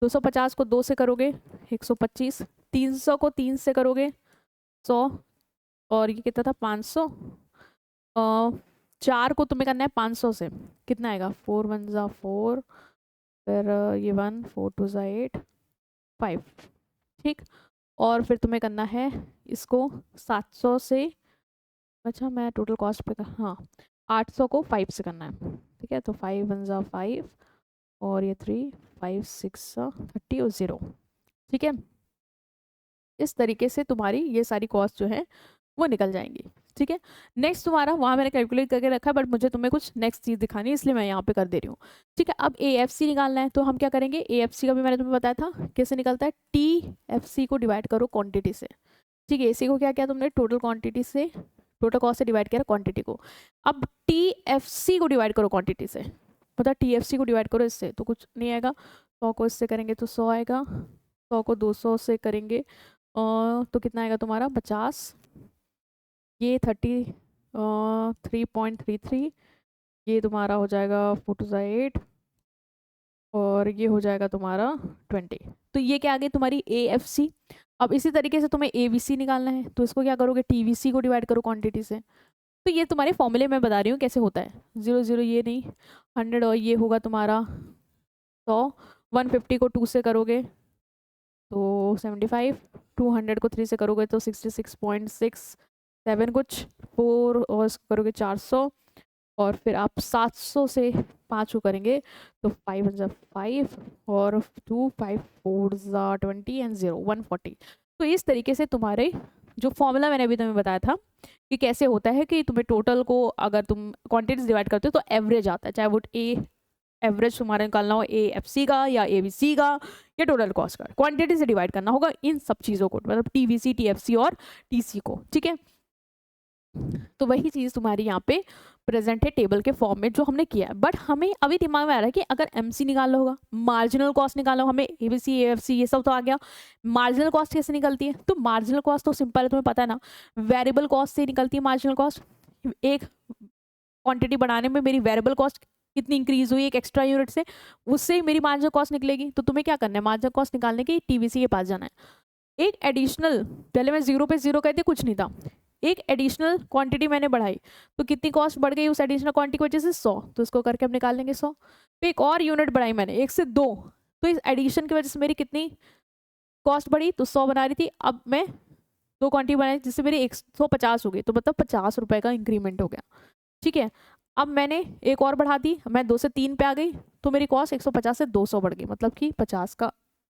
Speaker 1: 250 को 2 से करोगे 125, 300 को 3 से करोगे 100, और ये कितना था 500, 4 को तुम्हें करना है 500 से, कितना आएगा 4 1 ज़ा 4, फिर ये 1 4 2 ज़ा 8 5, ठीक। और फिर तुम्हें करना है इसको 700 से, अच्छा मैं टोटल कॉस्ट पे हाँ 800 को 5 से करना है, ठीक है। तो 5 1 ज़ा 5 और ये 3 5 6 30 और 0, ठीक है। इस तरीके से तुम्हारी ये सारी कॉस्ट जो है वो निकल जाएंगी, ठीक है। नेक्स्ट तुम्हारा वहाँ मैंने कैलकुलेट करके रखा है, बट मुझे तुम्हें कुछ नेक्स्ट चीज़ दिखानी है इसलिए मैं यहाँ पे कर दे रही हूँ, ठीक है। अब एएफसी निकालना है तो हम क्या करेंगे, एएफसी का भी मैंने तुम्हें बताया था कैसे निकलता है, टीएफसी को डिवाइड करो क्वांटिटी से, ठीक है। एसी को क्या किया तुमने, टोटल क्वांटिटी से, टोटल कॉस्ट से डिवाइड किया क्वांटिटी को। अब टीएफसी को डिवाइड करो क्वांटिटी से, मतलब टीएफसी को डिवाइड करो इससे तो कुछ नहीं आएगा, 100 को इससे करेंगे तो 100 आएगा, 100 को 200 से करेंगे तो कितना आएगा तुम्हारा 50, ये 3.33, ये तुम्हारा हो जाएगा 4 to 8 और ये हो जाएगा तुम्हारा 20। तो ये क्या आ गई तुम्हारी AFC। अब इसी तरीके से तुम्हें ABC निकालना है, तो इसको क्या करोगे, TVC को डिवाइड करो क्वांटिटी से। तो ये तुम्हारे फॉर्मूले में बता रही हूँ कैसे होता है, 0 0 ये नहीं 100 और ये होगा तुम्हारा 100, 150 को 2 से करोगे तो 75, 200 को 3 से करोगे तो 66.67 कुछ, 4 और करोगे 400 और फिर आप 700 से 5 को करेंगे तो 5 और 2 5 4 20 एंड 0 140। तो इस तरीके से तुम्हारे जो फॉर्मूला मैंने अभी तुम्हें बताया था कि कैसे होता है कि तुम्हें टोटल को अगर तुम क्वांटिटीज डिवाइड करते हो तो एवरेज आता है, चाहे वो एवरेज तुम्हारा निकालना हो AFC का या ABC का या टोटल कॉस्ट का, क्वांटिटी से डिवाइड करना होगा इन सब चीज़ों को, मतलब TVC TFC और TC को। ठीक है, तो वही चीज़ तुम्हारी यहाँ पे प्रेजेंट है टेबल के फॉर्म में जो हमने किया है। बट हमें अभी दिमाग में आ रहा है कि अगर MC निकालना होगा, मार्जिनल कॉस्ट निकालना होगा, हमें ABC AFC ये सब तो आ गया, मार्जिनल कॉस्ट कैसे निकलती है, तो मार्जिनल कॉस्ट तो सिंपल है, तुम्हें पता है ना, वेरिएबल कॉस्ट से निकलती है मार्जिनल कॉस्ट। एक क्वांटिटी बढ़ाने में मेरी वेरिएबल कॉस्ट कितनी इंक्रीज हुई एक एक्स्ट्रा यूनिट से, उससे ही मेरी मार्जिनल कॉस्ट निकलेगी। तो तुम्हें क्या करना है, मार्जिनल कॉस्ट निकालने के TVC के पास जाना है। एक एडिशनल, पहले मैं 0 पे 0 कहती कुछ नहीं था, एक एडिशनल क्वांटिटी मैंने बढ़ाई तो कितनी कॉस्ट बढ़ गई उस एडिशनल क्वांटिटी की वजह से 100, तो इसको करके हम निकाल लेंगे 100। फिर एक और यूनिट बढ़ाई मैंने 1 से 2, तो इस एडिशन की वजह से मेरी कितनी कॉस्ट बढ़ी, तो 100 बना रही थी, अब मैं 2 क्वांटिटी बनाई जिससे मेरी 150 हो गई, तो मतलब 50 रुपये का इंक्रीमेंट हो गया। ठीक है, अब मैंने एक और बढ़ा दी, मैं 2 से 3 पे आ गई तो मेरी कॉस्ट 150 से 200 बढ़ गई, मतलब कि 50 का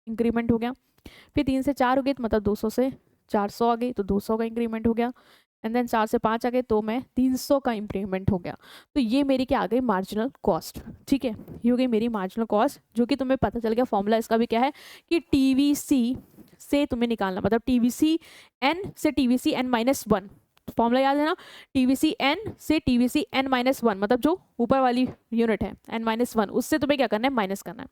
Speaker 1: इंक्रीमेंट हो गया। फिर 3 से 4 हो गई तो मतलब 200 से 400 आ गई तो 200 का इंक्रीमेंट हो गया। एंड देन 4 से 5 आ गए तो मैं 300 का इंक्रीमेंट हो गया। तो ये मेरी क्या आ गई, मार्जिनल कॉस्ट। ठीक है, ये हो गई मेरी मार्जिनल कॉस्ट, जो कि तुम्हें पता चल गया फॉर्मूला इसका भी क्या है कि TVC से तुम्हें निकालना, मतलब TVC n से TVC n-1, फॉर्मूला याद है ना, TVC n से TVC n-1, मतलब जो ऊपर वाली यूनिट है n-1, उससे तुम्हें क्या करना है, माइनस करना है।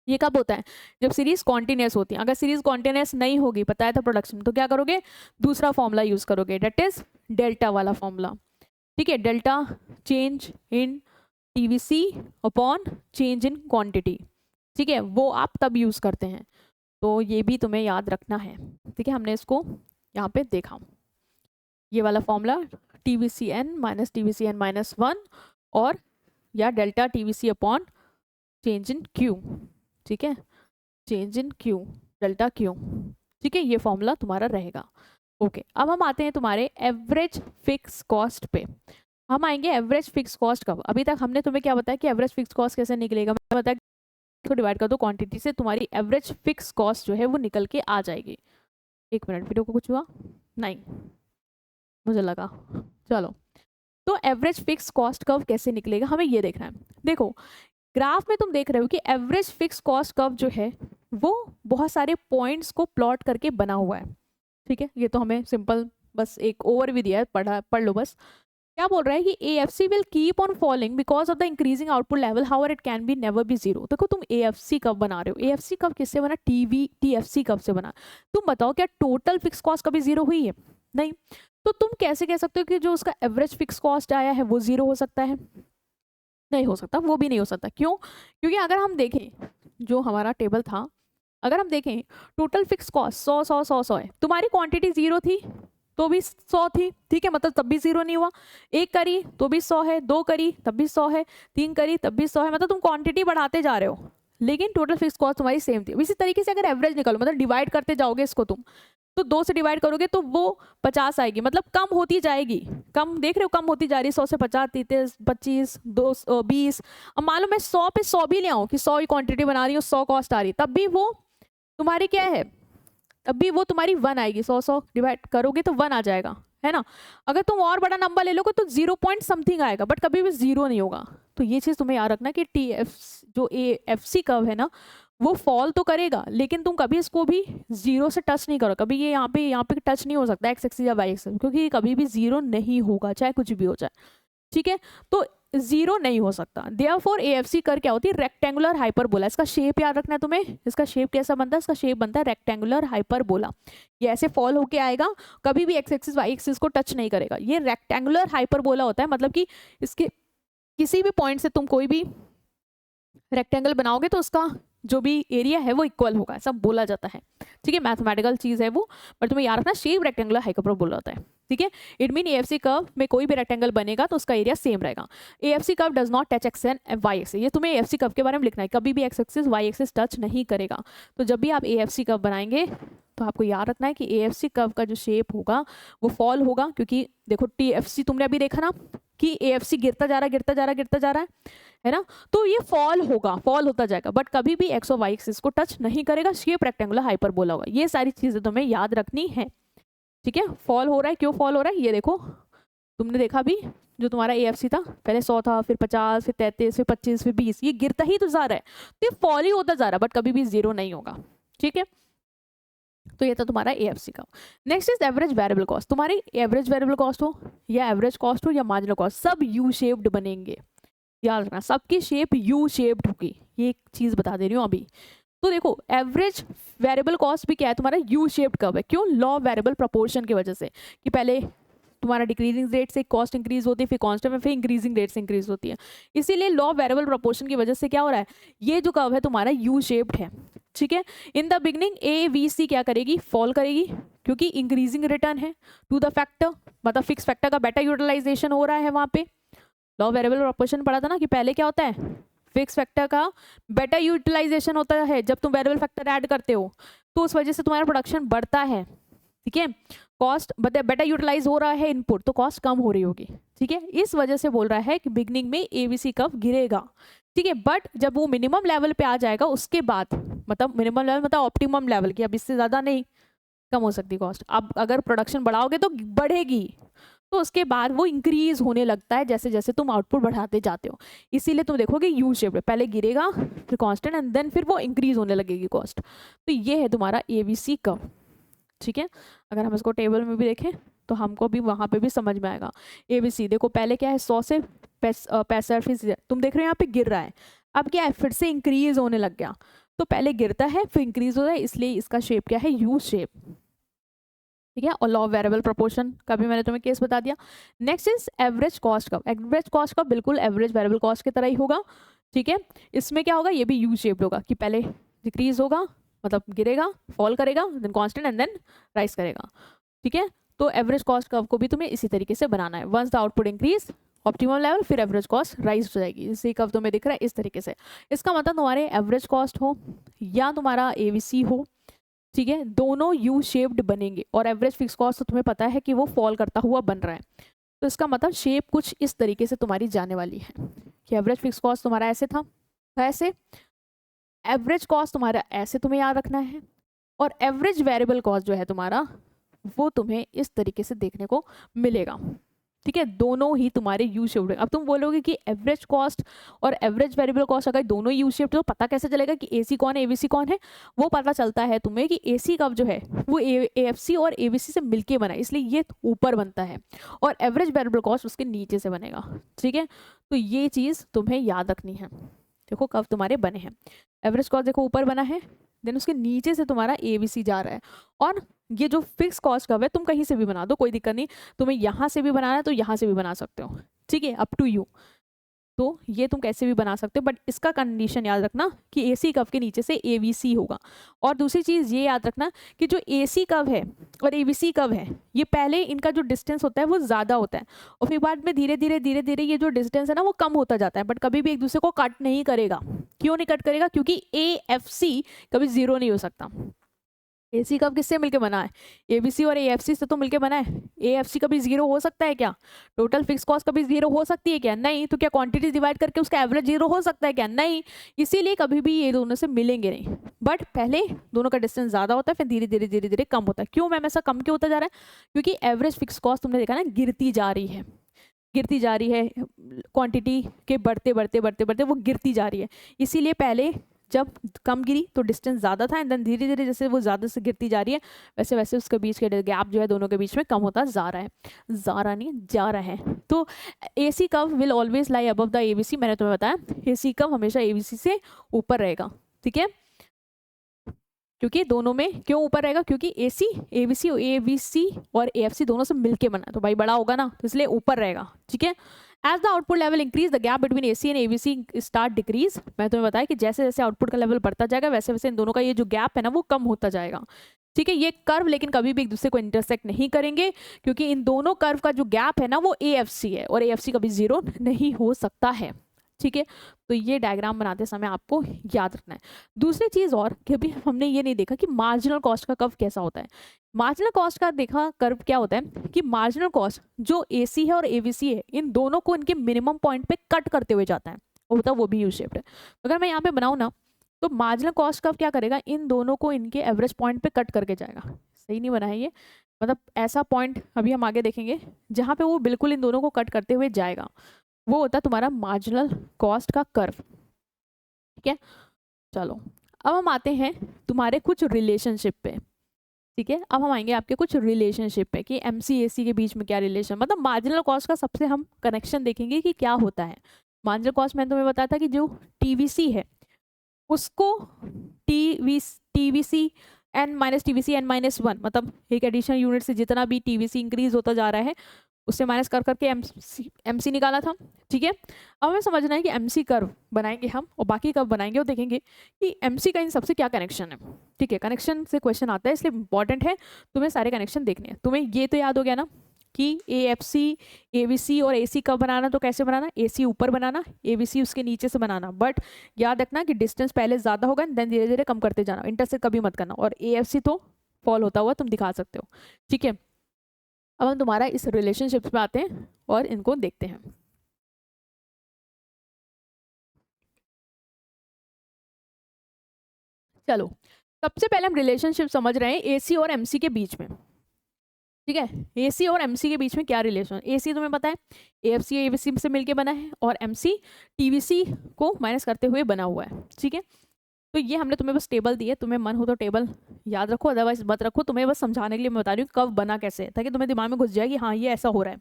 Speaker 1: ये कब होता है, जब सीरीज कॉन्टिन्यूस होती है। अगर सीरीज कॉन्टिन्यूस नहीं होगी, बताया था प्रोडक्शन, तो क्या करोगे, दूसरा फॉर्मूला यूज करोगे, डेट इज डेल्टा वाला फॉर्मूला। ठीक है, delta change in TVC upon change in quantity. ठीक है, वो आप तब यूज करते हैं, तो ये भी तुम्हें याद रखना है। ठीक है, हमने इसको यहाँ पे देखा, ये वाला formula TVC n minus TVC n-1 और या delta TVC upon change in Q। ठीक है, change in Q, delta Q। ठीक है, ये फॉर्मूला तुम्हारा रहेगा। ओके, अब हम आते हैं तुम्हारे एवरेज फिक्स कॉस्ट पे। हम आएंगे एवरेज फिक्स कॉस्ट कब, अभी तक हमने तुम्हें क्या बताया कि एवरेज फिक्स कॉस्ट कैसे निकलेगा, मैं बताया तो डिवाइड कर दो क्वांटिटी से, तुम्हारी एवरेज फिक्स कॉस्ट जो है वो निकल के आ जाएगी। एक मिनट, वीडियो को कुछ हुआ नहीं, मुझे लगा, चलो। तो एवरेज फिक्स कॉस्ट कर्व कैसे निकलेगा, हमें ये देखना है। देखो ग्राफ में तुम देख रहे हो कि एवरेज फिक्स कॉस्ट कर्व जो है वो बहुत सारे पॉइंट्स को प्लॉट करके बना हुआ है। ठीक है, ये तो हमें सिंपल बस एक ओवरव्यू दिया है, पढ़ लो बस। क्या बोल रहा है कि AFC will keep on falling because of the increasing output level, however it can be never be zero. देखो तुम AFC कब बना रहे हो, AFC कब किससे बना, TFC कब से बना, तुम बताओ क्या टोटल फिक्स कॉस्ट कभी जीरो हुई है, नहीं। तो तुम कैसे कह सकते हो कि जो उसका एवरेज फिक्स कॉस्ट आया है वो जीरो हो सकता है, नहीं हो सकता, वो भी नहीं हो सकता। क्यों, क्योंकि अगर हम देखें जो हमारा टेबल था, अगर हम देखें टोटल फिक्स कॉस्ट 100 है, तुम्हारी क्वांटिटी 0 थी तो भी 100 थी। ठीक है, मतलब तब भी 0 नहीं हुआ, 1 करी तो भी 100 है, 2 करी तब भी 100 है, 3 करी तब भी 100 है, मतलब तुम क्वांटिटी बढ़ाते जा रहे हो लेकिन टोटल फिक्स कॉस्ट तुम्हारी सेम थी। इसी तरीके से अगर एवरेज निकालो, मतलब डिवाइड करते जाओगे इसको तुम, तो 2 से डिवाइड करोगे तो वो 50 आएगी, मतलब कम होती जाएगी, कम देख रहे हो, कम होती जा रही है, 100 से 50, 30, 25, 20। अब मान लो मैं 100 पे 100 भी ले आऊँ कि 100 ही क्वांटिटी बना रही हूँ, 100 कॉस्ट आ रही, तब भी वो तुम्हारी क्या है, तब भी वो तुम्हारी 1 आएगी, 100 डिवाइड करोगे तो 1 आ जाएगा, है ना। अगर तुम और बड़ा नंबर ले लोगे तो 0 पॉइंट समथिंग आएगा, बट कभी भी 0 नहीं होगा। तो ये चीज़ तुम्हें याद रखना कि जो AFC कर्व है ना वो फॉल तो करेगा, लेकिन तुम कभी इसको भी 0 से टच नहीं करो, कभी ये यहाँ पे टच नहीं हो सकता x एक्सिस या y एक्सिस, क्योंकि कभी भी 0 नहीं होगा चाहे कुछ भी हो जाए। ठीक है, तो जीरो नहीं हो सकता। देयरफॉर AFC कर क्या होती है, रेक्टेंगुलर हाइपरबोला। इसका शेप याद रखना है तुम्हें, इसका शेप कैसा बनता है, इसका शेप बनता है रेक्टेंगुलर हाइपरबोला। ये ऐसे फॉल होके आएगा, कभी भी एक्स एक्सिस वाई एक्सिस को टच नहीं करेगा। ये रेक्टेंगुलर हाइपरबोला होता है, मतलब कि इसके किसी भी पॉइंट से तुम कोई भी रेक्टेंगल बनाओगे तो उसका जो भी एरिया है वो इक्वल होगा, ऐसा बोला जाता है। ठीक है, मैथमेटिकल चीज है वो, पर तुम्हें याद रखना शेप रेक्टेंगुलर हाइपरबोला होता है। ठीक है, इट मीन AFC कर्व में कोई भी रेक्टेंगल बनेगा तो उसका एरिया सेम रहेगा। AFC curve does not touch X and Y axis. ये तुम्हें AFC कर्व के बारे में लिखना है, कभी भी X axis Y axis touch नहीं करेगा। तो जब भी आप AFC कर्व बनाएंगे तो आपको याद रखना है कि AFC कर्व का जो शेप होगा वो फॉल होगा, क्योंकि देखो TFC तुमने अभी देखा ना कि AFC गिरता जा रहा है, गिरता जा रहा है, गिरता जा रहा है ना, तो ये फॉल होगा, फॉल होता जाएगा, बट कभी भी एक्स और वाई एक्सिस को टच नहीं करेगा। शेप रेक्टेंगुलर हाइपरबोला होगा। ये सारी चीजें तुम्हें याद रखनी है। ठीक है, फॉल हो रहा है, क्यों फॉल हो रहा है ये देखो, तुमने देखा भी जो तुम्हारा AFC था पहले 100 था, फिर 50, फिर 33, फिर 25, फिर 20, ये गिरता ही तो जा रहा है, तो ये फॉल ही होता जा रहा है, बट कभी भी जीरो नहीं होगा। ठीक है, तो ये था तुम्हारा AFC का। Next is average variable cost. तुम्हारी एवरेज वेरिएबल कॉस्ट हो या एवरेज कॉस्ट हो या मार्जिनल कॉस्ट, सब यू शेप्ड बनेंगे। याद रखना, सबकी शेप यू शेप्ड होगी, ये एक चीज बता दे रही हूँ अभी। तो देखो एवरेज वेरिएबल कॉस्ट भी क्या है, तुम्हारा यू शेप्ड कर्व है। क्यों, लॉ वेरिएबल प्रोपोर्शन की वजह से, कि पहले तुम्हारा डिक्रीजिंग रेट से कॉस्ट इंक्रीज होती है, फिर कांस्टेंट में फिर इंक्रीजिंग रेट से इंक्रीज होती है। इसीलिए लॉ वेरिएबल प्रोपोर्शन की वजह से क्या हो रहा है, ये जो कर्व है तुम्हारा यू शेप्ड है। ठीक है, इन द बिगनिंग AVC क्या करेगी, फॉल करेगी, क्योंकि इंक्रीजिंग रिटर्न है टू द फैक्टर, मतलब फिक्स फैक्टर का बेटर यूटिलाइजेशन हो रहा है वहां पे। लॉ वेरिएबल प्रोपोर्शन पढ़ा था ना कि पहले क्या होता है, फिक्स फैक्टर का बेटर यूटिलाइजेशन होता है। जब तुम वेरिएबल फैक्टर ऐड करते हो तो उस वजह से तुम्हारा प्रोडक्शन बढ़ता है। ठीक है, कॉस्ट बेटर यूटिलाइज हो रहा है इनपुट, तो कॉस्ट कम हो रही होगी। ठीक है, इस वजह से बोल रहा है कि बिगनिंग में AVC कर्व गिरेगा। ठीक है, बट जब वो मिनिमम लेवल पे आ जाएगा उसके बाद, मतलब मिनिमम लेवल मतलब ऑप्टिमम लेवल की, अब इससे ज्यादा नहीं कम हो सकती कॉस्ट। अब अगर प्रोडक्शन बढ़ाओगे तो बढ़ेगी, तो उसके बाद वो इंक्रीज होने लगता है जैसे जैसे तुम आउटपुट बढ़ाते जाते हो। इसीलिए तुम देखोगे यू शेप, पहले गिरेगा फिर कांस्टेंट एंड देन फिर वो इंक्रीज होने लगेगी कॉस्ट। तो ये है तुम्हारा AVC कर्व। ठीक है, अगर हम इसको टेबल में भी देखें तो हमको भी वहां पे भी समझ में आएगा। AVC देखो पहले क्या है, 100 से 65, फिर तुम देख रहे हो यहाँ पे गिर रहा है, अब क्या है फिर से इंक्रीज होने लग गया। तो पहले गिरता है फिर इंक्रीज होता है, इसलिए इसका शेप क्या है, यू शेप। ठीक है, और लॉ वेरिएबल प्रोपोर्शन का भी मैंने तुम्हें केस बता दिया। नेक्स्ट इज एवरेज कॉस्ट का। एवरेज कॉस्ट का बिल्कुल एवरेज वेरिएबल कॉस्ट की तरह ही होगा। ठीक है, इसमें क्या होगा, ये भी यू शेप्ड होगा, कि पहले डिक्रीज होगा, मतलब गिरेगा, फॉल करेगा, then constant and then rise करेगा। ठीक है, तो एवरेज कॉस्ट कर्व को भी तुम्हें इसी तरीके से बनाना है। Once the output increase optimum level, फिर एवरेज कॉस्ट राइज हो जाएगी। इसी कर्व तुम्हें दिख रहा है इस तरीके से। इसका मतलब तुम्हारे एवरेज कॉस्ट हो या तुम्हारा AVC हो, ठीक है, दोनों यू शेप्ड बनेंगे। और एवरेज फिक्स कॉस्ट तो तुम्हें पता है कि वो फॉल करता हुआ बन रहा है, तो इसका मतलब शेप कुछ इस तरीके से तुम्हारी जाने वाली है कि एवरेज फिक्स कॉस्ट तुम्हारा ऐसे था, ऐसे एवरेज कॉस्ट तुम्हारा ऐसे, तुम्हें याद रखना है। और एवरेज वेरिएबल कॉस्ट जो है तुम्हारा वो तुम्हें इस तरीके से देखने को मिलेगा। ठीक है, दोनों ही तुम्हारे यू शेप्ड। अब तुम बोलोगे कि एवरेज कॉस्ट और एवरेज वेरिएबल कॉस्ट अगर दोनों यू शेप्ड तो पता कैसे चलेगा कि AC कौन है AVC कौन है। वो पता चलता है तुम्हें कि AC कर्व जो है वो AFC और AVC से मिलके बना है, इसलिए ये ऊपर बनता है, और एवरेज वेरिएबल कॉस्ट उसके नीचे से बनेगा। ठीक है, तो ये चीज़ तुम्हें याद रखनी है। देखो कर्व तुम्हारे बने हैं, एवरेज कॉस्ट देखो ऊपर बना है, देन उसके नीचे से तुम्हारा AVC जा रहा है। और ये जो फिक्स कॉस्ट कर्व है तुम कहीं से भी बना दो, कोई दिक्कत नहीं, तुम्हें यहाँ से भी बनाना है तो यहाँ से भी बना सकते हो। ठीक है, अप टू यू, तो ये तुम कैसे भी बना सकते हो, बट इसका कंडीशन याद रखना कि AC कर्व के नीचे से AVC होगा। और दूसरी चीज़ ये याद रखना कि जो AC कर्व है और AVC कर्व है, ये पहले इनका जो डिस्टेंस होता है वो ज़्यादा होता है, और फिर बाद में धीरे धीरे ये जो डिस्टेंस है ना वो कम होता जाता है, बट कभी भी एक दूसरे को कट नहीं करेगा। क्यों नहीं कट करेगा, क्योंकि AFC कभी जीरो नहीं हो सकता। AC कर्व किससे मिलके बना है, AVC और AFC से तो मिलके बना है। AFC कभी जीरो हो सकता है क्या, टोटल फिक्स कॉस्ट कभी जीरो हो सकती है क्या, नहीं। तो क्या क्वांटिटी डिवाइड करके उसका एवरेज जीरो हो सकता है क्या, नहीं। इसीलिए कभी भी ये दोनों से मिलेंगे नहीं, बट पहले दोनों का डिस्टेंस ज्यादा होता है, फिर धीरे धीरे कम होता है। क्यों मैम ऐसा कम क्यों होता जा रहा है, क्योंकि एवरेज फिक्स कॉस्ट तुमने देखा ना गिरती जा रही है, गिरती जा रही है, क्वांटिटी के बढ़ते वो गिरती जा रही है। इसीलिए पहले जब कम गिरी तो डिस्टेंस ज़्यादा था, एंड देन धीरे धीरे जैसे वो ज़्यादा से गिरती जा रही है वैसे वैसे उसके बीच के गैप जो है दोनों के बीच में कम होता जा रहा है, जा रहा है। तो AC curve will always lie above the ABC, मैंने तुम्हें बताया AC कर्व हमेशा ABC से ऊपर रहेगा, ठीक है, क्योंकि दोनों में क्यों ऊपर रहेगा, क्योंकि ABC और AFC दोनों से मिलके बना है, तो भाई बड़ा होगा ना, तो इसलिए ऊपर रहेगा, ठीक है। As the output level increase the gap between AC and ABC start decrease, मैं तुम्हें बताया कि जैसे जैसे आउटपुट का लेवल बढ़ता जाएगा वैसे वैसे इन दोनों का ये जो गैप है ना वो कम होता जाएगा, ठीक है। ये कर्व लेकिन कभी भी एक दूसरे को इंटरसेक्ट नहीं करेंगे, क्योंकि इन दोनों कर्व का जो गैप है ना वो AFC है, और AFC कभी जीरो नहीं हो सकता है, ठीक है। तो ये डायग्राम बनाते समय आपको याद रखना है। दूसरी चीज और कि अभी हमने ये नहीं देखा कि मार्जिनल कॉस्ट का कर्व कैसा होता है। मार्जिनल कॉस्ट का देखा कर्व क्या होता है कि मार्जिनल कॉस्ट जो AC है और ABC है इन दोनों को इनके मिनिमम पॉइंट पे कट करते हुए जाता है, होता वो भी यू शेप्ड है। अगर मैं यहाँ पे बनाऊँ ना तो मार्जिनल कॉस्ट कर्व क्या करेगा, इन दोनों को इनके एवरेज पॉइंट पे कट करके जाएगा। सही नहीं बना है ये, मतलब ऐसा पॉइंट अभी हम आगे देखेंगे जहाँ पे वो बिल्कुल इन दोनों को कट करते हुए जाएगा, वो होता है तुम्हारा मार्जिनल कॉस्ट का कर्व, ठीक है। चलो अब हम आते हैं तुम्हारे कुछ रिलेशनशिप पे, ठीक है। अब हम आएंगे आपके कुछ रिलेशनशिप पे कि MC AC के बीच में क्या रिलेशन, मतलब मार्जिनल कॉस्ट का सबसे हम कनेक्शन देखेंगे कि क्या होता है। मार्जिनल कॉस्ट मैंने तुम्हें बताया था कि जो TVC है उसको TVC n माइनस 1, मतलब एक एडिशनल यूनिट से जितना भी TVC इंक्रीज होता जा रहा है उससे माइनस कर करके MC निकाला था, ठीक है। अब हमें समझना है कि MC कर्व बनाएंगे हम और बाकी कर्व बनाएंगे और देखेंगे कि MC का इन सबसे क्या कनेक्शन है, ठीक है। कनेक्शन से क्वेश्चन आता है इसलिए इंपॉर्टेंट है तुम्हें सारे कनेक्शन देखने हैं। तुम्हें ये तो याद हो गया ना कि AFC ABC और AC कर्व बनाना, तो कैसे बनाना, AC ऊपर बनाना ABC उसके नीचे से बनाना, बट याद रखना कि डिस्टेंस पहले ज़्यादा होगा देन धीरे धीरे कम करते जाना, इंटरसेक्ट कभी मत करना, और AFC तो फॉल होता हुआ तुम दिखा सकते हो, ठीक है। अब हम तुम्हारा इस रिलेशनशिप पे आते हैं और इनको देखते हैं। चलो सबसे पहले हम रिलेशनशिप समझ रहे हैं AC और MC के बीच में, ठीक है। AC और MC के बीच में क्या रिलेशन, AC तुम्हें पता है AFC ABC से मिलके बना है और MC TVC को माइनस करते हुए बना हुआ है, ठीक है। तो ये हमने तुम्हें बस टेबल दी है, तुम्हें मन हो तो टेबल याद रखो, अदरवाइज मत रखो, तुम्हें बस समझाने के लिए मैं बता रही हूँ कब बना कैसे, ताकि तुम्हें दिमाग में घुस जाए कि हाँ ये ऐसा हो रहा है।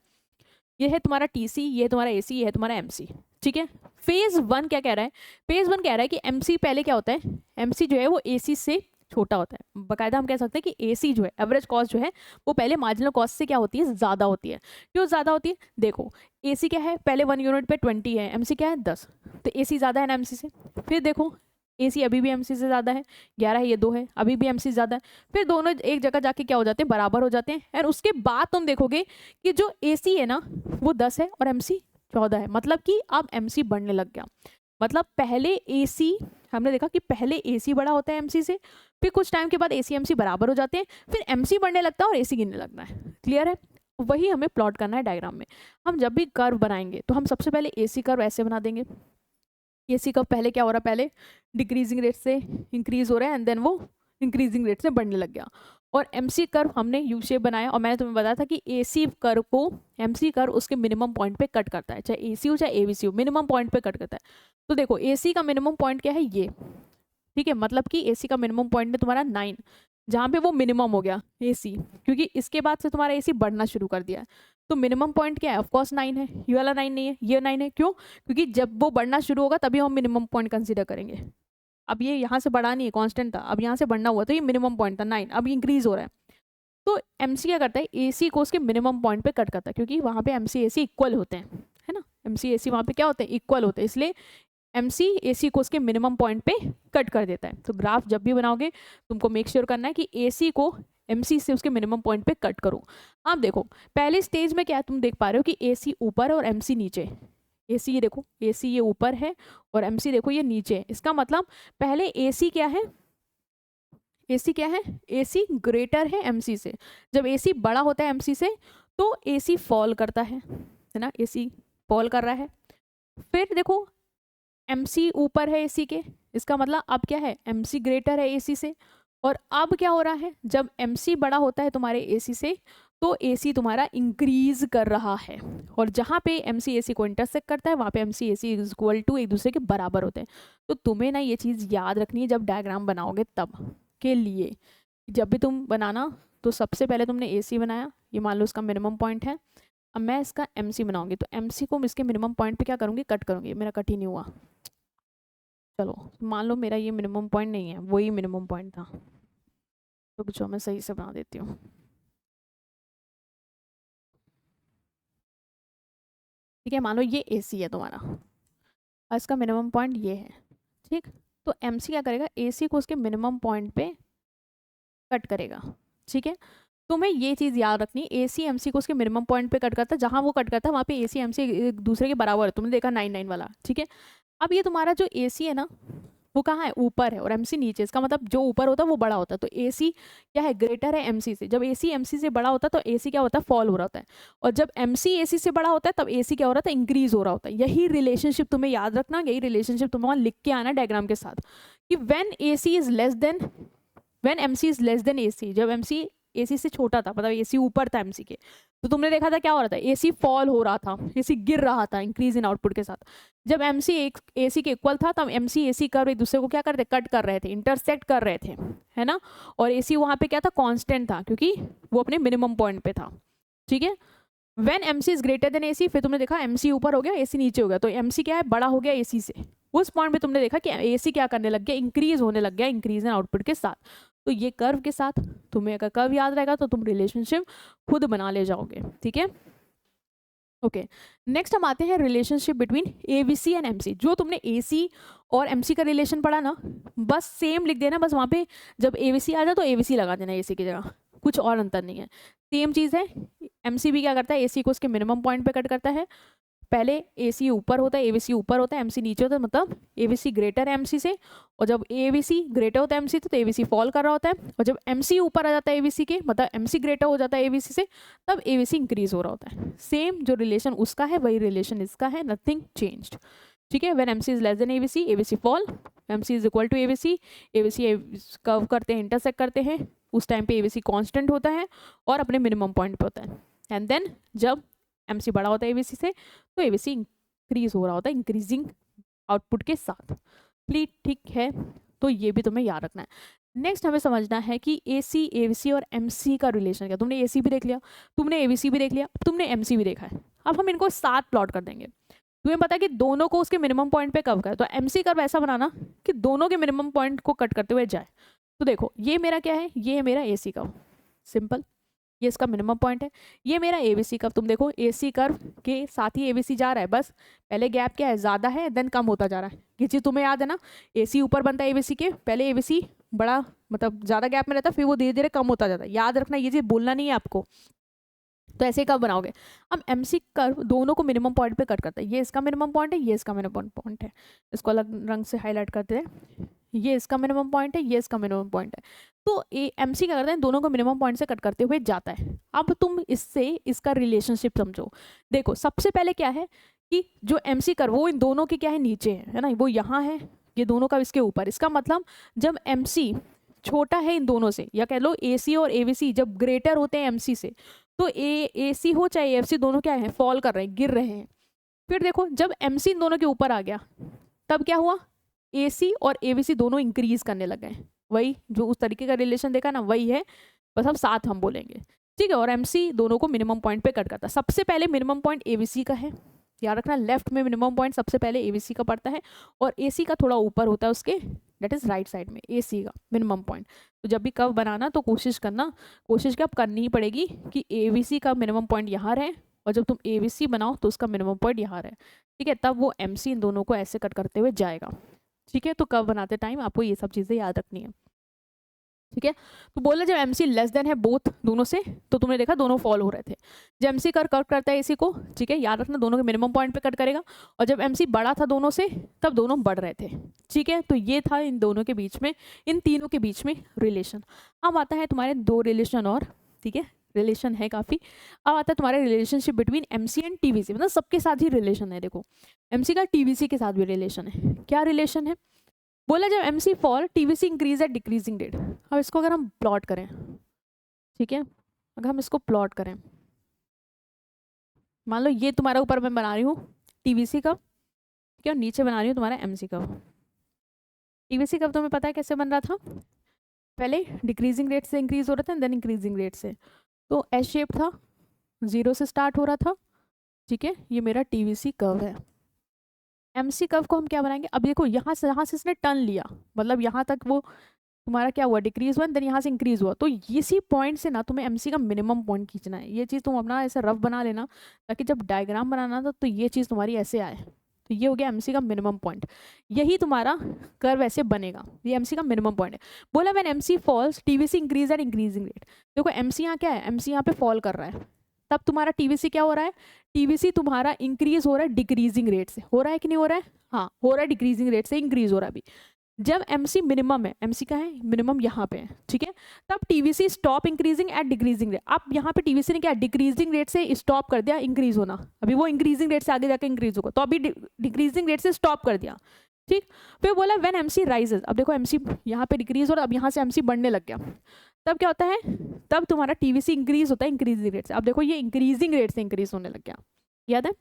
Speaker 1: ये है तुम्हारा TC, ये है तुम्हारा AC, ये है तुम्हारा MC, ठीक है। फेज 1 क्या कह रहा है, फेज 1 कह रहा है कि MC पहले क्या होता है, MC जो है वो AC से छोटा होता है, बाकायदा हम कह सकते हैं कि AC जो है एवरेज कॉस्ट जो है वो पहले मार्जिनल कॉस्ट से क्या होती है, ज़्यादा होती है। क्यों ज़्यादा होती है, देखो AC क्या है पहले 1 यूनिट पे 20 है, MC क्या है 10, तो AC ज़्यादा है ना MC से। फिर देखो AC अभी भी MC से ज़्यादा है, 11 है, ये 2 है, अभी भी MC ज़्यादा है, फिर दोनों एक जगह जाके क्या हो जाते हैं, बराबर हो जाते हैं। और उसके बाद तुम देखोगे कि जो AC है ना वो 10 है और MC 14 है, मतलब कि अब MC बढ़ने लग गया। मतलब पहले AC हमने देखा कि पहले AC बड़ा होता है MC से, फिर कुछ टाइम के बाद AC MC बराबर हो जाते हैं, फिर MC बढ़ने लगता है और AC गिरने लगता है। क्लियर है, वही हमें प्लॉट करना है डायग्राम में। हम जब भी कर्व बनाएंगे तो हम सबसे पहले AC कर्व ऐसे बना देंगे, AC कर्व पहले क्या हो रहा है, पहले डिक्रीजिंग रेट से इंक्रीज हो रहा है एंड देन वो इंक्रीजिंग रेट से बढ़ने लग गया। और MC कर्व हमने यू शेप बनाया और मैंने तुम्हें बताया था कि AC कर्व को MC कर्व उसके मिनिमम पॉइंट पे कट करता है, चाहे AC हो चाहे AVC हो, मिनिमम पॉइंट पे कट करता है। तो देखो AC का मिनिमम पॉइंट क्या है, ये, ठीक है। मतलब कि AC का मिनिमम पॉइंट है तुम्हारा 9, जहाँ पे वो मिनिमम हो गया AC, क्योंकि इसके बाद से तुम्हारा AC बढ़ना शुरू कर दिया है। तो मिनिमम पॉइंट क्या है, ऑफकोर्स 9 है, ये वाला 9 नहीं है, ये 9 है। क्यों, क्योंकि जब वो बढ़ना शुरू होगा तभी हम मिनिमम पॉइंट कंसीडर करेंगे। अब ये यहाँ से बढ़ा नहीं है, कांस्टेंट था, अब यहाँ से बढ़ना हुआ तो ये मिनिमम पॉइंट था 9, अब इंक्रीज हो रहा है। तो MC क्या करता है, AC को उसके मिनिमम पॉइंट पे कट करता है, क्योंकि वहाँ पे MC AC इक्वल होते हैं, है ना। MC AC वहाँ पे क्या होते हैं, इक्वल होते हैं, इसलिए MC AC को उसके मिनिमम पॉइंट पे कट कर देता है। तो ग्राफ जब भी बनाओगे तुमको मेक श्योर करना है कि AC को MC से उसके मिनिमम पॉइंट पे कट करो। अब देखो पहले स्टेज में क्या तुम देख पा रहे हो कि AC ऊपर और MC नीचे। AC ये देखो, AC ये ऊपर है और MC देखो ये नीचे है। इसका मतलब पहले AC क्या है, AC क्या है, AC ग्रेटर है MC से। जब AC बड़ा होता है MC से तो AC फॉल करता है ना, AC फॉल कर रहा है। फिर देखो MC ऊपर है AC के, इसका मतलब अब क्या है, MC ग्रेटर है AC से। और अब क्या हो रहा है, जब MC बड़ा होता है तुम्हारे AC से तो AC तुम्हारा इंक्रीज कर रहा है, और जहाँ पे MC AC को इंटरसेक्ट करता है वहाँ पे MC AC is equal to एक दूसरे के बराबर होते हैं। तो तुम्हें ना ये चीज़ याद रखनी है जब डायग्राम बनाओगे तब के लिए। जब भी तुम बनाना तो सबसे पहले तुमने AC बनाया, ये मान लो इसका मिनिमम पॉइंट है। अब मैं इसका MC बनाऊंगी, तो MC को इसके मिनिमम पॉइंट पे क्या करूँगी, कट करूँगी। मेरा कट ही नहीं हुआ, चलो मान लो मेरा ये मिनिमम पॉइंट नहीं है, वही मिनिमम पॉइंट था। तो कुछ मैं सही से बना देती हूँ। ठीक है, मान लो ये AC है तुम्हारा और इसका मिनिमम पॉइंट ये है, ठीक। तो MC क्या करेगा, AC को उसके मिनिमम पॉइंट पे कट करेगा, ठीक है। तुम्हें ये चीज़ याद रखनी, AC MC को उसके मिनिमम पॉइंट पे कट करता है, जहाँ वो कट करता है वहाँ पे AC MC एक दूसरे के बराबर है। तुमने देखा 9 9 वाला, ठीक है। अब ये तुम्हारा जो AC है ना वो कहाँ है, ऊपर है, और MC नीचे। इसका मतलब जो ऊपर होता है वो बड़ा होता है, तो AC क्या है, ग्रेटर है MC से। जब AC MC से बड़ा होता है तो AC क्या होता है, फॉल हो रहा होता है, और जब MC AC से बड़ा होता है तब AC क्या हो रहा था, इंक्रीज हो रहा होता है। यही रिलेशनशिप तुम्हें याद रखना, यही रिलेशनशिप तुम्हें वहाँ लिख के आना डायग्राम के साथ, कि when AC is less then, when MC is less then AC, जब MC AC से छोटा था, मतलब AC ऊपर था MC के, तो तुमने देखा था क्या हो रहा था, AC फॉल हो रहा था, AC गिर रहा था इंक्रीज इन आउटपुट के साथ। जब MC एक AC के इक्वल था तब MC AC कर्व एक दूसरे को क्या करते, कट कर रहे थे, इंटरसेक्ट कर रहे थे, है ना। और AC वहाँ पे क्या था, कांस्टेंट था, क्योंकि वो अपने मिनिमम पॉइंट पे था, ठीक है। When MC is greater than AC, फिर तुमने देखा MC ऊपर हो गया, AC नीचे हो गया, तो MC क्या है, बड़ा हो गया AC से। उस पॉइंट पे तुमने देखा कि AC क्या करने लग गया, इंक्रीज होने लग गया, इंक्रीज इन आउटपुट के साथ। तो ये कर्व के साथ तुम्हें अगर कर्व याद रहेगा तो तुम रिलेशनशिप खुद बना ले जाओगे, ठीक है। ओके, नेक्स्ट हम आते हैं relationship between ABC and MC। जो तुमने AC और MC का रिलेशन पढ़ा ना, बस सेम लिख देना, बस वहाँ पे जब ABC आ जाए तो ABC लगा देना AC की जगह, कुछ और अंतर नहीं है, सेम चीज़ है। MC भी क्या करता है, AC को उसके मिनिमम पॉइंट पे कट करता है। पहले AC ऊपर होता है, ABC ऊपर होता है, MC नीचे होता है, मतलब ABC ग्रेटर है MC से, और जब ABC ग्रेटर होता है MC से तो ABC फॉल कर रहा होता है, और जब MC ऊपर आ जाता है ABC के, मतलब MC ग्रेटर हो जाता है ABC से, तब ABC इंक्रीज हो रहा होता है। सेम जो रिलेशन उसका है वही रिलेशन इसका है, नथिंग चेंज्ड, ठीक है। When MC is less than ABC, ABC fall, MC is equal to ABC, ABC curve करते हैं, इंटरसेक्ट करते हैं, उस टाइम पे ABC कांस्टेंट होता है और अपने मिनिमम पॉइंट पे होता है। एंड देन जब MC बड़ा होता है ABC से तो ABC इंक्रीज हो रहा होता है, इंक्रीजिंग आउटपुट के साथ, ठीक है। तो ये भी तुम्हें याद रखना है। नेक्स्ट हमें समझना है कि AC ABC और MC का रिलेशन क्या। तुमने AC भी देख लिया, तुमने ABC भी देख लिया, तुमने MC भी देखा है। अब हम इनको साथ प्लॉट कर देंगे। तुम्हें पता है कि दोनों को उसके मिनिमम पॉइंट पे कब करे, तो MC कर्व ऐसा बनाना कि दोनों के मिनिमम पॉइंट को कट करते हुए जाए। तो देखो ये मेरा क्या है, ये है मेरा AC कर्व, सिंपल, ये इसका मिनिमम पॉइंट है। ये मेरा ABC कर्व, तुम देखो AC कर्व के साथ ही ABC जा रहा है, बस पहले गैप क्या है, ज़्यादा है, देन कम होता जा रहा है। ये चीज़ तुम्हें याद है ना, AC ऊपर बनता है ABC के, पहले ABC बड़ा मतलब ज़्यादा गैप में रहता है, फिर वो धीरे धीरे कम होता जाता है। याद रखना, ये चीज़ भूलना नहीं है आपको। तो ऐसे कब बनाओगे, अब MC कर्व दोनों को मिनिमम पॉइंट पे कट करता है। ये इसका मिनिमम पॉइंट है, ये इसका मिनिमम पॉइंट है, इसको अलग रंग से हाईलाइट करते हैं। ये इसका मिनिमम पॉइंट है, ये इसका मिनिमम पॉइंट है। तो MC क्या करता है, दोनों को मिनिमम पॉइंट से कट करते हुए जाता है। अब तुम इससे इसका रिलेशनशिप समझो। देखो सबसे पहले क्या है कि जो MC कर्व वो इन दोनों के क्या है, नीचे है ना, वो यहाँ है, ये दोनों का इसके ऊपर। इसका मतलब जब MC छोटा है इन दोनों से, या कह लो AC और ABC जब ग्रेटर होते हैं MC से, तो AC हो चाहे AFC दोनों क्या है, फॉल कर रहे हैं, गिर रहे हैं। फिर देखो जब MC इन दोनों के ऊपर आ गया तब क्या हुआ, AC और ABC दोनों इंक्रीज करने लग गए। वही जो उस तरीके का रिलेशन देखा ना, वही है, बस अब साथ हम बोलेंगे, ठीक है। और MC दोनों को मिनिमम पॉइंट पे कट करता है। सबसे पहले मिनिमम पॉइंट ABC का है, याद रखना, लेफ्ट में मिनिमम पॉइंट सबसे पहले ABC का पड़ता है, और AC का थोड़ा ऊपर होता है उसके, दैट इज राइट साइड में AC का मिनिमम पॉइंट। तो जब भी कर्व बनाना तो कोशिश क्या करनी ही पड़ेगी कि ABC का मिनिमम पॉइंट यहाँ रहे, और जब तुम ABC बनाओ तो उसका मिनिमम पॉइंट यहाँ रहे, ठीक है। तब वो MC इन दोनों को ऐसे कट करते हुए जाएगा, ठीक है। तो कर्व बनाते टाइम आपको ये सब चीज़ें याद रखनी है, ठीक है। तो बोला जब MC लेस देन है बोथ दोनों से, तो तुमने देखा दोनों फॉल हो रहे थे। जब MC कट करता है AC को, ठीक है, याद रखना दोनों के मिनिमम पॉइंट पे कट करेगा, और जब MC बड़ा था दोनों से तब दोनों बढ़ रहे थे, ठीक है। तो ये था इन दोनों के बीच में, इन तीनों के बीच में रिलेशन। अब आता है तुम्हारे दो रिलेशन और, ठीक है, रिलेशन है काफ़ी। अब आता है तुम्हारे relationship between MC and TVC, मतलब सबके साथ ही रिलेशन है। देखो MC का TVC के साथ भी रिलेशन है। क्या रिलेशन है, बोला जब MC fall TVC increase at decreasing rate. अब इसको अगर हम प्लॉट करें, ठीक है, अगर हम इसको प्लॉट करें, मान लो ये तुम्हारा ऊपर मैं बना रही हूँ टीवीसी कर्व, ठीक है, और नीचे बना रही हूँ तुम्हारा एमसी कर्व। टीवीसी कर्व तुम्हें पता है कैसे बन रहा था, पहले डिक्रीजिंग रेट से इंक्रीज हो रहा था, देन इंक्रीजिंग रेट से, तो एस शेप था, 0 से स्टार्ट हो रहा था, ठीक है, ये मेरा टीवीसी कर्व है। एमसी कर्व को हम क्या बनाएंगे, अब देखो यहाँ से इसने टर्न लिया, मतलब यहाँ तक वो तुम्हारा क्या हुआ, डिक्रीज हुआ, देन यहाँ से इंक्रीज हुआ, तो इसी पॉइंट से ना तुम्हें एमसी का मिनिमम पॉइंट खींचना है। ये चीज़ तुम अपना ऐसे रफ बना लेना, ताकि जब डायग्राम बनाना तो ये चीज़ तुम्हारी ऐसे आए। तो ये हो गया एमसी का मिनिमम पॉइंट, यही तुम्हारा कर्व ऐसे बनेगा, ये एमसी का मिनिमम पॉइंट है। बोला when MC falls TVC increase at increasing rate, देखो एमसी यहाँ क्या है, एमसी यहाँ पे फॉल कर रहा है, तब तुम्हारा टीवीसी क्या हो रहा है, टीवीसी तुम्हारा इंक्रीज हो रहा है डिक्रीजिंग रेट से, हो रहा है कि नहीं हो रहा है, हाँ हो रहा है, डिक्रीजिंग रेट से इंक्रीज हो रहा है अभी। जब एमसी मिनिमम है, एमसी का है मिनिमम यहाँ पे है, ठीक है, तब TVC stop increasing at decreasing rate. अब यहाँ पे टीवीसी ने क्या डिक्रीजिंग रेट से स्टॉप कर दिया इंक्रीज होना, अभी वो इंक्रीजिंग रेट से आगे जाकर इंक्रीज होगा, तो अभी डिक्रीजिंग रेट से स्टॉप कर दिया, ठीक। फिर बोला व्हेन एमसी राइजेस, अब देखो एमसी यहाँ पे डिक्रीज हो रहा है, अब यहाँ से एमसी बढ़ने लग गया, तब क्या होता है, तब तुम्हारा टीवीसी इंक्रीज होता है इंक्रीजिंग रेट से। अब देखो ये इंक्रीजिंग रेट से इंक्रीज होने लग गया, याद है।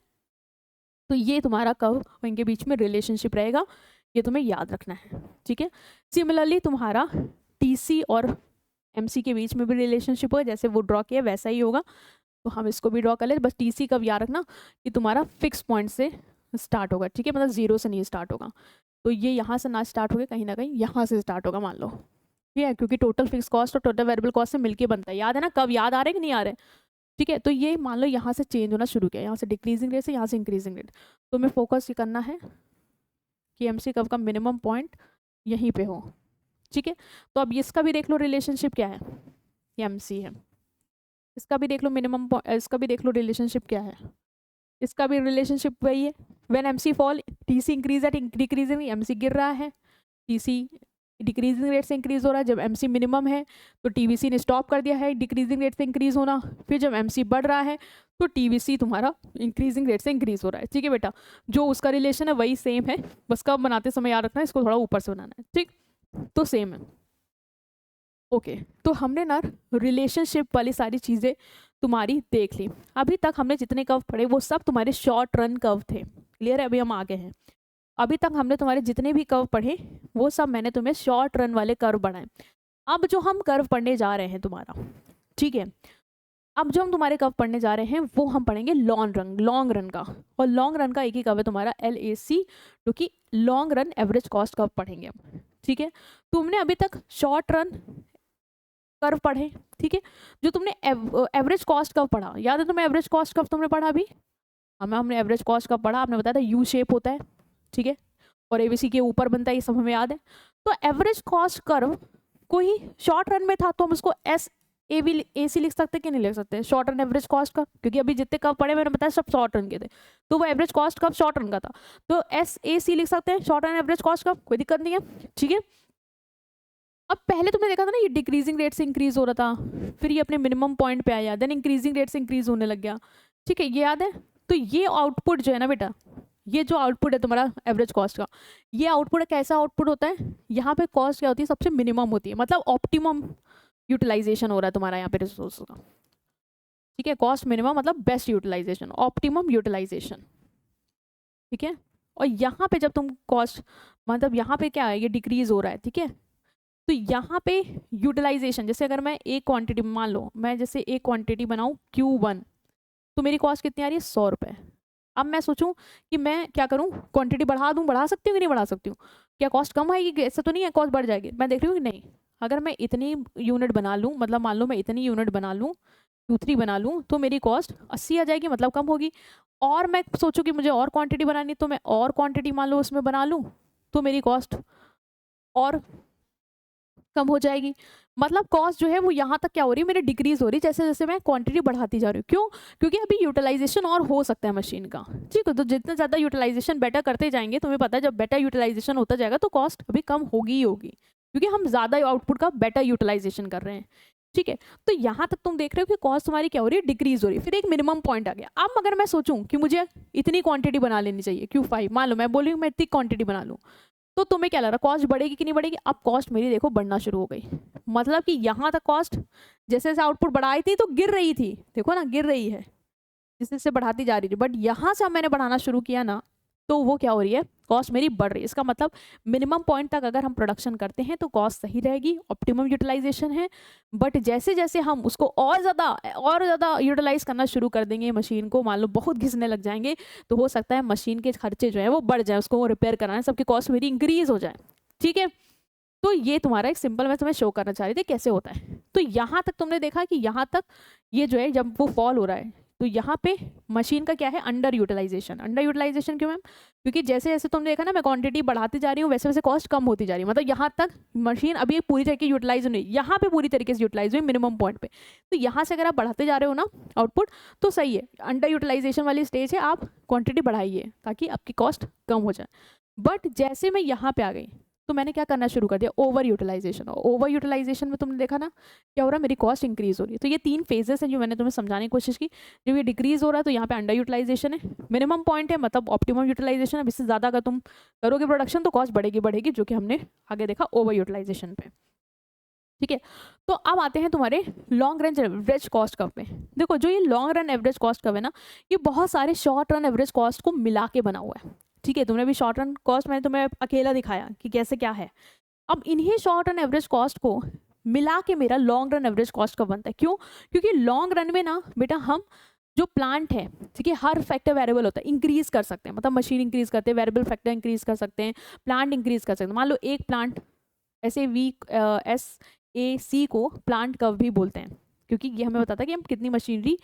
Speaker 1: तो ये तुम्हारा कर्व इनके बीच में रिलेशनशिप रहेगा, ये तुम्हें याद रखना है, ठीक है। सिमिलरली तुम्हारा टीसी और एमसी के बीच में भी रिलेशनशिप होगा, जैसे वो ड्रॉ किया वैसा ही होगा, तो हम इसको भी ड्रॉ कर ले, बस टीसी का याद रखना कि तुम्हारा फिक्स पॉइंट से स्टार्ट होगा, ठीक है, मतलब 0 से नहीं स्टार्ट होगा, तो ये यहाँ से ना स्टार्ट होगा, कहीं ना कहीं यहाँ से स्टार्ट होगा मान लो, ठीक है, क्योंकि टोटल फिक्स कॉस्ट और टोटल वेरिएबल कॉस्ट से मिलकर बनता है, याद है ना, कब याद आ रहे कि नहीं आ रहे, ठीक है। तो ये मान लो यहाँ से चेंज होना शुरू किया, यहाँ से डिक्रीजिंग रेट से यहाँ से इंक्रीजिंग रेट, तो हमें फोकस ये करना है कि एमसी कर्व का मिनिमम पॉइंट यहीं पे हो, ठीक है। तो अब इसका भी देख लो रिलेशनशिप क्या है, ये एमसी है, इसका भी देख लो मिनिमम, इसका भी देख लो रिलेशनशिप क्या है, इसका भी रिलेशनशिप वही है, when MC fall TC increase at decreasing, MC गिर रहा है, टीसी डिक्रीजिंग रेट से इंक्रीज हो रहा है, जब एमसी मिनिमम है तो टीवीसी ने स्टॉप कर दिया है डिक्रीजिंग रेट से इंक्रीज होना, फिर जब एमसी बढ़ रहा है तो टीवीसी तुम्हारा इंक्रीजिंग रेट से इंक्रीज हो रहा है, ठीक है बेटा, जो उसका रिलेशन है वही सेम है, बस कब बनाते समय याद रखना है, इसको थोड़ा ऊपर से बनाना है, ठीक, तो सेम है, ओके। तो हमने ना रिलेशनशिप वाली सारी चीज़ें तुम्हारी देख ली, अभी तक हमने जितने कर्व पढ़े वो सब तुम्हारे शॉर्ट रन कर्व थे, क्लियर है, अभी हम आगे हैं, अभी तक हमने तुम्हारे जितने भी कर्व पढ़े वो सब मैंने तुम्हें शॉर्ट रन वाले कर्व बनाए। अब जो हम कर्व पढ़ने जा रहे हैं तुम्हारा, ठीक है, अब जो हम तुम्हारे कर्व पढ़ने जा रहे हैं वो हम पढ़ेंगे लॉन्ग रन का, और लॉन्ग रन का एक ही कर्व है तुम्हारा LAC, जो कि long run average cost curve पढ़ेंगे हम, ठीक है। तुमने अभी तक शॉर्ट रन कर्व पढ़े, ठीक है, जो तुमने एवरेज कॉस्ट कर्व पढ़ा, याद है तुम्हें एवरेज कॉस्ट कर्व तुमने पढ़ा अभी, हमने एवरेज कॉस्ट कर्व पढ़ा, आपने बताया था यू शेप होता है, ठीक है, और एबीसी के ऊपर बनता है, ये सब हमें याद है। तो एवरेज कॉस्ट कर्व को ही शॉर्ट रन में था, तो हम उसको SAC लिख सकते कि नहीं लिख सकते, शॉर्ट रन एवरेज कॉस्ट का, क्योंकि अभी जितने कर्व पढ़े मैंने बताया सब शॉर्ट रन के थे, तो वो average cost curve short run का था, तो SAC लिख सकते हैं, short run average cost curve, कोई दिक्कत नहीं है, ठीक है। अब पहले तुमने देखा था ना ये डिक्रीजिंग रेट से इंक्रीज हो रहा था, फिर ये अपने मिनिमम पॉइंट पे आया, देन इंक्रीजिंग रेट से इंक्रीज होने लग गया, ठीक है, ये याद है। तो ये आउटपुट जो है ना बेटा, ये जो आउटपुट है तुम्हारा एवरेज कॉस्ट का, ये आउटपुट कैसा आउटपुट होता है, यहाँ पे कॉस्ट क्या होती है, सबसे मिनिमम होती है, मतलब ऑप्टिमम यूटिलाइजेशन हो रहा है तुम्हारा यहाँ पे रिसोर्स का, ठीक है, कॉस्ट मिनिमम मतलब बेस्ट यूटिलाइजेशन, ऑप्टिमम यूटिलाइजेशन, ठीक है। और यहाँ पे जब तुम कॉस्ट मतलब यहाँ पे क्या है, ये डिक्रीज हो रहा है, ठीक है, तो यहाँ पे यूटिलाइजेशन, जैसे अगर मैं एक क्वांटिटी मान लो, मैं जैसे एक क्वांटिटी बनाऊँ Q1, तो मेरी कॉस्ट कितनी आ रही है, 100 रुपये। अब मैं सोचूं कि मैं क्या करूं, क्वांटिटी बढ़ा दूं, बढ़ा सकती हूँ कि नहीं बढ़ा सकती हूँ, क्या कॉस्ट कम आएगी, ऐसा तो नहीं है कॉस्ट बढ़ जाएगी, मैं देख रही हूँ कि नहीं, अगर मैं इतनी यूनिट बना लूँ, मतलब मान लो मैं इतनी यूनिट बना लूँ, Q3 बना लूँ, तो मेरी कॉस्ट 80 आ जाएगी, मतलब कम होगी। और मैं सोचूं कि मुझे और क्वांटिटी बनानी, तो मैं और क्वांटिटी मान लो उसमें बना लूँ, तो मेरी कॉस्ट और कम हो जाएगी, मतलब कॉस्ट जो है वो यहाँ तक क्या हो रही है, मेरी डिक्रीज हो रही है जैसे जैसे मैं क्वांटिटी बढ़ाती जा रही हूँ। क्यों, क्योंकि अभी यूटिलाइजेशन और हो सकता है मशीन का, ठीक है, तो जितना ज़्यादा यूटिलाइजेशन बेटर करते जाएंगे, तुम्हें पता है जब बेटर यूटिलाइजेशन होता जाएगा तो कॉस्ट अभी कम होगी ही होगी, क्योंकि हम ज़्यादा आउटपुट का बेटर यूटिलाइजेशन कर रहे हैं, ठीक है। तो यहाँ तक तुम देख रहे हो कि कॉस्ट तुम्हारी क्या हो रही है, डिक्रीज हो रही है, फिर एक मिनिमम पॉइंट आ गया। अब अगर मैं सोचूं कि मुझे इतनी क्वांटिटी बना लेनी चाहिए Q5, मान लो मैं बोली मैं इतनी क्वांटिटी बना लूँ, तो तुम्हें क्या लग रहा है कॉस्ट बढ़ेगी कि नहीं बढ़ेगी? अब कॉस्ट मेरी देखो बढ़ना शुरू हो गई, मतलब कि यहाँ तक कॉस्ट जैसे जैसे आउटपुट बढ़ाई थी तो गिर रही थी, देखो ना गिर रही है, जैसे जैसे बढ़ाती जा रही थी, बट यहाँ से अब मैंने बढ़ाना शुरू किया ना तो वो क्या हो रही है, कॉस्ट मेरी बढ़ रही है। इसका मतलब मिनिमम पॉइंट तक अगर हम प्रोडक्शन करते हैं तो कॉस्ट सही रहेगी, ऑप्टिमम यूटिलाइजेशन है। बट जैसे जैसे हम उसको और ज़्यादा यूटिलाइज करना शुरू कर देंगे मशीन को, मान लो बहुत घिसने लग जाएंगे, तो हो सकता है मशीन के खर्चे जो है वो बढ़ जाए, उसको रिपेयर कराना, सबकी कॉस्ट मेरी इंक्रीज हो जाए। ठीक है, तो ये तुम्हारा एक सिंपल मैं तुम्हें शो करना चाह रही थी कैसे होता है। तो यहाँ तक तुमने देखा कि यहाँ तक ये जो है जब वो फॉल हो रहा है तो यहाँ पे मशीन का क्या है, अंडर यूटिलाइजेशन। अंडर यूटिलाइजेशन क्यों मैम? क्योंकि जैसे जैसे तुमने देखा ना मैं क्वांटिटी बढ़ाती जा रही हूँ वैसे वैसे कॉस्ट कम होती जा रही है, मतलब यहाँ तक मशीन अभी पूरी तरीके यूटिलाइज नहीं, यहाँ पे पूरी तरीके से यूटिलाइज हुई मिनिमम पॉइंट पे। तो यहाँ से अगर आप बढ़ाते जा रहे हो ना आउटपुट तो सही है, अंडर यूटिलाइजेशन वाली स्टेज है, आप क्वांटिटी बढ़ाइए ताकि आपकी कॉस्ट कम हो जाए। बट जैसे मैं यहाँ पे आ गई तो मैंने क्या करना शुरू कर दिया, ओवर यूटिलाइजेशन। ओवर यूटिलाइजेशन में तुमने देखा ना क्या हो रहा है, मेरी कॉस्ट इंक्रीज हो रही है। तो ये 3 फेजेस हैं जो मैंने तुम्हें समझाने की कोशिश की। जब ये डिक्रीज हो रहा है तो यहाँ पे अंडर यूटिलाइजेशन है, मिनिमम पॉइंट है मतलब ऑप्टिमम यूटिलाइजेशन है, इससे ज़्यादा अगर तुम करोगे प्रोडक्शन तो कॉस्ट बढ़ेगी, जो कि हमने आगे देखा ओवर यूटिलाइजेशन पे। ठीक है, तो अब आते हैं तुम्हारे long run average cost curve पे। देखो जो ये long run average cost curve है ना, ये बहुत सारे शॉर्ट रन एवरेज कॉस्ट को मिला के बना हुआ है। ठीक है, तुमने भी शॉर्ट रन कॉस्ट मैंने तुम्हें अकेला दिखाया कि कैसे क्या है। अब इन्हीं शॉर्ट रन एवरेज कॉस्ट को मिला के मेरा लॉन्ग रन एवरेज कॉस्ट का बनता है। क्यों? क्योंकि लॉन्ग रन में ना बेटा हम जो प्लांट है, ठीक है, हर फैक्टर वेरिएबल होता है, इंक्रीज कर सकते हैं, मतलब मशीन इंक्रीज करते हैं, वेरिएबल फैक्टर इंक्रीज कर सकते हैं, प्लांट इंक्रीज कर सकते हैं। मान लो एक प्लांट ऐसे VAC को प्लांट कर्व भी बोलते हैं, क्योंकि ये हमें बताता है कि हम कितनी मशीनरी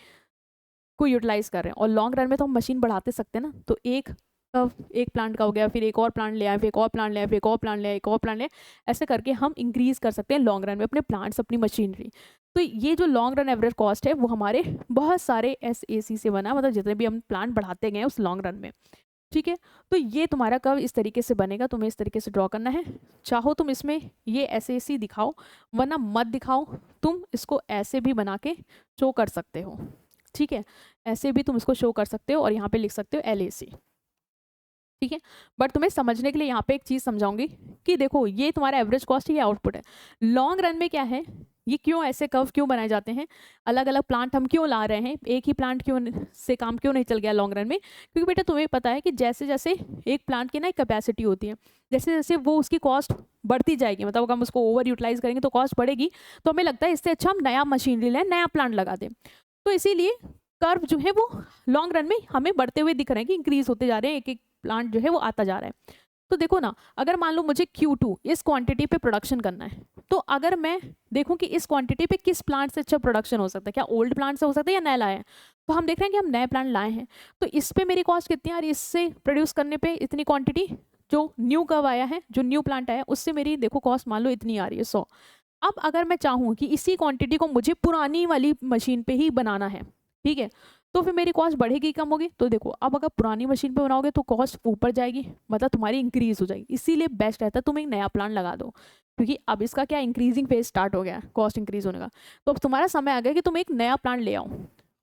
Speaker 1: को यूटिलाइज कर रहे हैं। और लॉन्ग रन में तो हम मशीन बढ़ाते सकते हैं ना, तो एक प्लांट का हो गया, फिर एक और प्लांट ले आए, फिर एक और प्लांट ले आए, फिर एक और प्लांट ले आए, एक और प्लांट ले आए, ऐसे करके हम इंक्रीज कर सकते हैं लॉन्ग रन में अपने प्लांट्स, अपनी मशीनरी। तो ये जो लॉन्ग रन एवरेज कॉस्ट है वो हमारे बहुत सारे SAC से बना, मतलब जितने भी हम प्लांट बढ़ाते गए उस लॉन्ग रन में। ठीक है, तो ये तुम्हारा कर्व इस तरीके से बनेगा, तुम्हें इस तरीके से ड्रॉ करना है। चाहो तुम इसमें ये SAC दिखाओ वरना मत दिखाओ, तुम इसको ऐसे भी बना के शो कर सकते हो। ठीक है, ऐसे भी तुम इसको शो कर सकते हो और यहाँ पे लिख सकते हो LAC। ठीक है, बट तुम्हें समझने के लिए यहाँ पे एक चीज़ समझाऊंगी कि देखो ये तुम्हारा एवरेज कॉस्ट है, ये आउटपुट है। लॉन्ग रन में क्या है, ये क्यों ऐसे कर्व क्यों बनाए जाते हैं, अलग अलग प्लांट हम क्यों ला रहे हैं, एक ही प्लांट क्यों से काम क्यों नहीं चल गया लॉन्ग रन में? क्योंकि बेटा तुम्हें पता है कि जैसे जैसे एक प्लांट की ना एक कैपेसिटी होती है, जैसे जैसे वो उसकी कॉस्ट बढ़ती जाएगी, मतलब अगर हम उसको ओवर यूटिलाइज करेंगे तो कॉस्ट बढ़ेगी, तो हमें लगता है इससे अच्छा हम नया मशीनरी लें, नया प्लांट लगा दें। तो इसीलिए कर्व जो है वो लॉन्ग रन में हमें बढ़ते हुए दिख रहे हैं कि इंक्रीज होते जा रहे हैं, एक एक प्लांट जो है वो आता जा रहा है। तो देखो ना, अगर मान लो मुझे Q2 इस क्वांटिटी पे प्रोडक्शन करना है, तो अगर मैं देखूं कि इस क्वांटिटी पे किस प्लांट से अच्छा प्रोडक्शन हो सकता है, क्या ओल्ड प्लांट से हो सकता है या नया लाए हैं, तो हम देख रहे हैं कि हम नए प्लांट लाए हैं, तो इस पे मेरी कॉस्ट कितनी आ रही है, इससे प्रोड्यूस करने पे इतनी क्वांटिटी, जो न्यू कर्व आया है, जो न्यू प्लांट आया है, उससे मेरी देखो कॉस्ट मान लो इतनी आ रही है 100। अब अगर मैं चाहूँ कि इसी क्वांटिटी को मुझे पुरानी वाली मशीन पे ही बनाना है, ठीक है, तो फिर मेरी कॉस्ट बढ़ेगी कम होगी? तो देखो अब अगर पुरानी मशीन पे बनाओगे तो कॉस्ट ऊपर जाएगी, मतलब तुम्हारी इंक्रीज हो जाएगी। इसीलिए बेस्ट रहता है तुम एक नया प्लान लगा दो, क्योंकि अब इसका क्या इंक्रीजिंग फेज स्टार्ट हो गया कॉस्ट इंक्रीज होने का। तो अब तुम्हारा समय आ गया कि तुम एक नया प्लान ले आओ,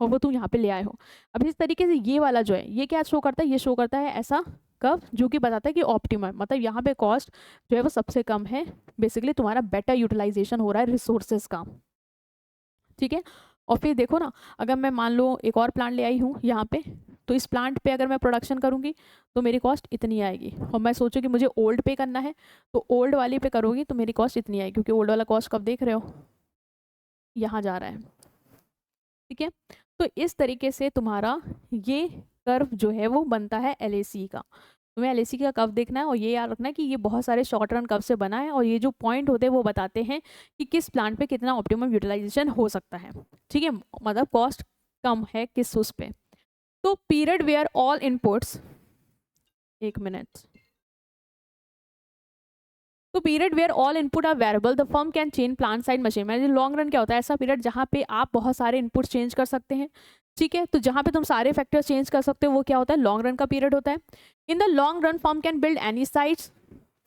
Speaker 1: और वो तुम यहाँ पे ले आए हो। अब इस तरीके से ये वाला जो है ये क्या शो करता है, ये शो करता है ऐसा कर्व जो कि बताता है कि ऑप्टिमम, मतलब यहाँ पे कॉस्ट जो है वो सबसे कम है, बेसिकली तुम्हारा बेटर यूटिलाइजेशन हो रहा है रिसोर्सेज का। ठीक है, और फिर देखो ना, अगर मैं मान लो एक और प्लांट ले आई हूँ यहाँ पे, तो इस प्लांट पे अगर मैं प्रोडक्शन करूँगी तो मेरी कॉस्ट इतनी आएगी, और मैं सोचूँ कि मुझे ओल्ड पे करना है तो ओल्ड वाली पे करूँगी तो मेरी कॉस्ट इतनी आएगी, क्योंकि ओल्ड वाला कॉस्ट कब देख रहे हो, यहाँ जा रहा है। ठीक है, तो इस तरीके से तुम्हारा ये कर्व जो है वो बनता है LAC का। तुम्हें LAC का कर्व देखना है और ये याद रखना है कि ये बहुत सारे शॉर्ट रन कर्व से बना है, और ये जो पॉइंट होते हैं वो बताते हैं कि किस प्लांट पे कितना ऑप्टिमम यूटिलाइजेशन हो सकता है। ठीक है, मतलब कॉस्ट कम है किस उस पे। तो पीरियड वेयर ऑल इनपुट्स, एक मिनट, तो period where all input are variable the firm can change plant side machine. मैंने लॉन्ग रन क्या होता है, ऐसा पीरियड जहाँ पे आप बहुत सारे इनपुट चेंज कर सकते हैं। ठीक है, तो जहाँ पे तुम सारे फैक्टर्स चेंज कर सकते हो वो क्या होता है, लॉन्ग रन का पीरियड होता है। In the long run firm can build any size,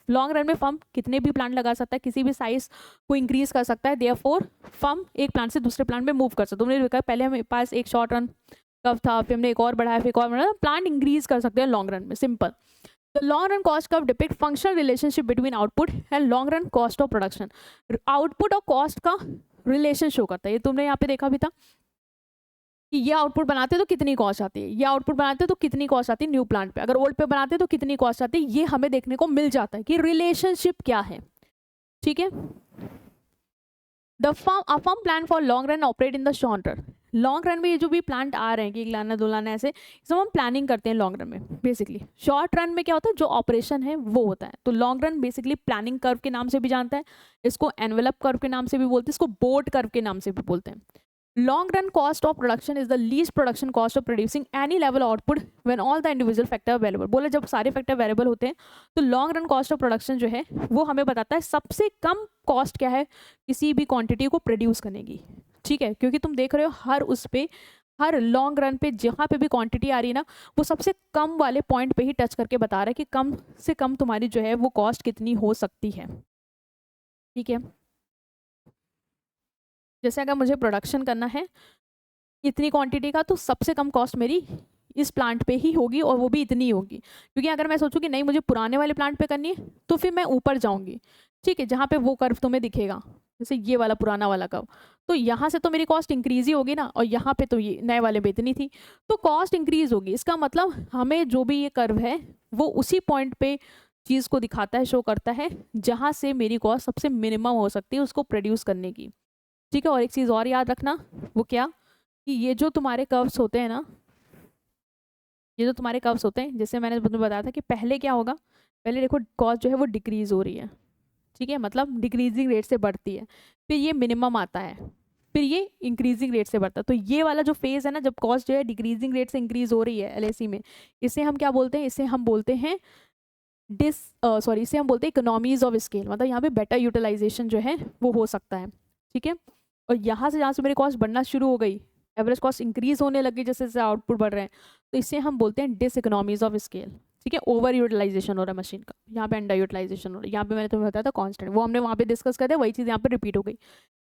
Speaker 1: long run में फर्म कितने भी प्लांट लगा सकता है, किसी भी साइज को इंक्रीज कर सकता है। देयरफॉर फर्म एक प्लांट से दूसरे प्लांट में मूव कर सकता है। तुमने देखा पहले हमारे पास एक शॉर्ट रन कर्व था, फिर हमने एक और बढ़ाया, फिर एक और बढ़ाया, प्लांट इंक्रीज कर सकते हैं लॉन्ग रन में, simple. The long run cost curve depict functional relationship between output and long run cost of production. Output और कॉस्ट का रिलेशन शो करता है। ये तुमने यहाँ पे देखा भी था कि ये आउटपुट बनाते तो कितनी कॉस्ट आती है, ये आउटपुट बनाते तो कितनी कॉस्ट आती है न्यू प्लांट पे, अगर ओल्ड पे बनाते तो कितनी कॉस्ट आती है। ये हमें देखने को मिल जाता है कि रिलेशनशिप क्या है। ठीक है, the firm plan for long run operate in the short run. Long run में ये जो भी प्लांट आ रहे हैं कि एक लाना दो लाना ऐसे सब हम प्लानिंग करते हैं लॉन्ग रन में। बेसिकली शॉर्ट रन में क्या होता है, जो ऑपरेशन है वो होता है। तो long run basically planning curve के नाम से भी जानता है, इसको एनवेलप कर्व के नाम से भी बोलते हैं, इसको बोट कर्व के नाम से भी बोलते हैं। Long run cost of production is the least production cost of producing any level output when all the individual factor available। बोले जब सारे फैक्टर अवेलेबल होते हैं तो long run cost of production जो है वो हमें बताता है सबसे कम कॉस्ट क्या है किसी भी क्वांटिटी को प्रोड्यूस करने की। ठीक है, क्योंकि तुम देख रहे हो हर उस पे, हर लॉन्ग रन पे जहाँ पे भी क्वांटिटी आ रही है ना, वो सबसे कम वाले पॉइंट पे ही टच करके बता रहा है कि कम से कम तुम्हारी जो है वो कॉस्ट कितनी हो सकती है। ठीक है, जैसे अगर मुझे प्रोडक्शन करना है इतनी क्वांटिटी का तो सबसे कम कॉस्ट मेरी इस प्लांट पे ही होगी और वो भी इतनी होगी। क्योंकि अगर मैं सोचूं कि नहीं मुझे पुराने वाले प्लांट पे करनी है तो फिर मैं ऊपर जाऊंगी। ठीक है, जहाँ पे वो कर्व तुम्हें दिखेगा जैसे ये वाला पुराना वाला कर्व, तो यहाँ से तो मेरी कॉस्ट इंक्रीज ही होगी ना, और यहाँ पे तो ये नए वाले पे इतनी थी तो कॉस्ट इंक्रीज होगी। इसका मतलब हमें जो भी ये कर्व है वो उसी पॉइंट पे चीज़ को दिखाता है, शो करता है जहाँ से मेरी कॉस्ट सबसे मिनिमम हो सकती है उसको प्रोड्यूस करने की। ठीक है, और एक चीज़ और याद रखना, वो क्या कि ये जो तुम्हारे कर्व्स होते हैं ना, ये जो तुम्हारे कर्व्स होते हैं जैसे मैंने तुम्हें बताया था कि पहले क्या होगा, पहले देखो कॉस्ट जो है वो डिक्रीज हो रही है। ठीक है, मतलब डिक्रीजिंग रेट से बढ़ती है, फिर ये मिनिमम आता है, फिर ये इंक्रीजिंग रेट से बढ़ता है। तो ये वाला जो फेज है ना जब कॉस्ट जो है डिक्रीजिंग रेट से इंक्रीज हो रही है एलएसी में, इसे हम क्या बोलते हैं, इसे हम बोलते हैं इसे हम बोलते हैं इकोनॉमीज ऑफ स्केल। मतलब यहाँ पे बेटर यूटिलाइजेशन जो है वो हो सकता है। ठीक है, और यहाँ से जहाँ से मेरी कॉस्ट बढ़ना शुरू हो गई, एवरेज कॉस्ट इंक्रीज होने लगी जैसे जैसे आउटपुट बढ़ रहे हैं, तो इसे हम बोलते हैं डिस इकोनॉमीज ऑफ स्केल। ठीक है, ओवर यूटिलाइजेशन हो रहा है मशीन का, यहाँ पे अंडर यूटिलाइजेशन हो रहा है। यहाँ पे मैंने तुम्हें बताया था कांस्टेंट, वो हमने वहाँ पे डिस्कस कर दिया, वही चीज़ यहाँ पे रिपीट हो गई।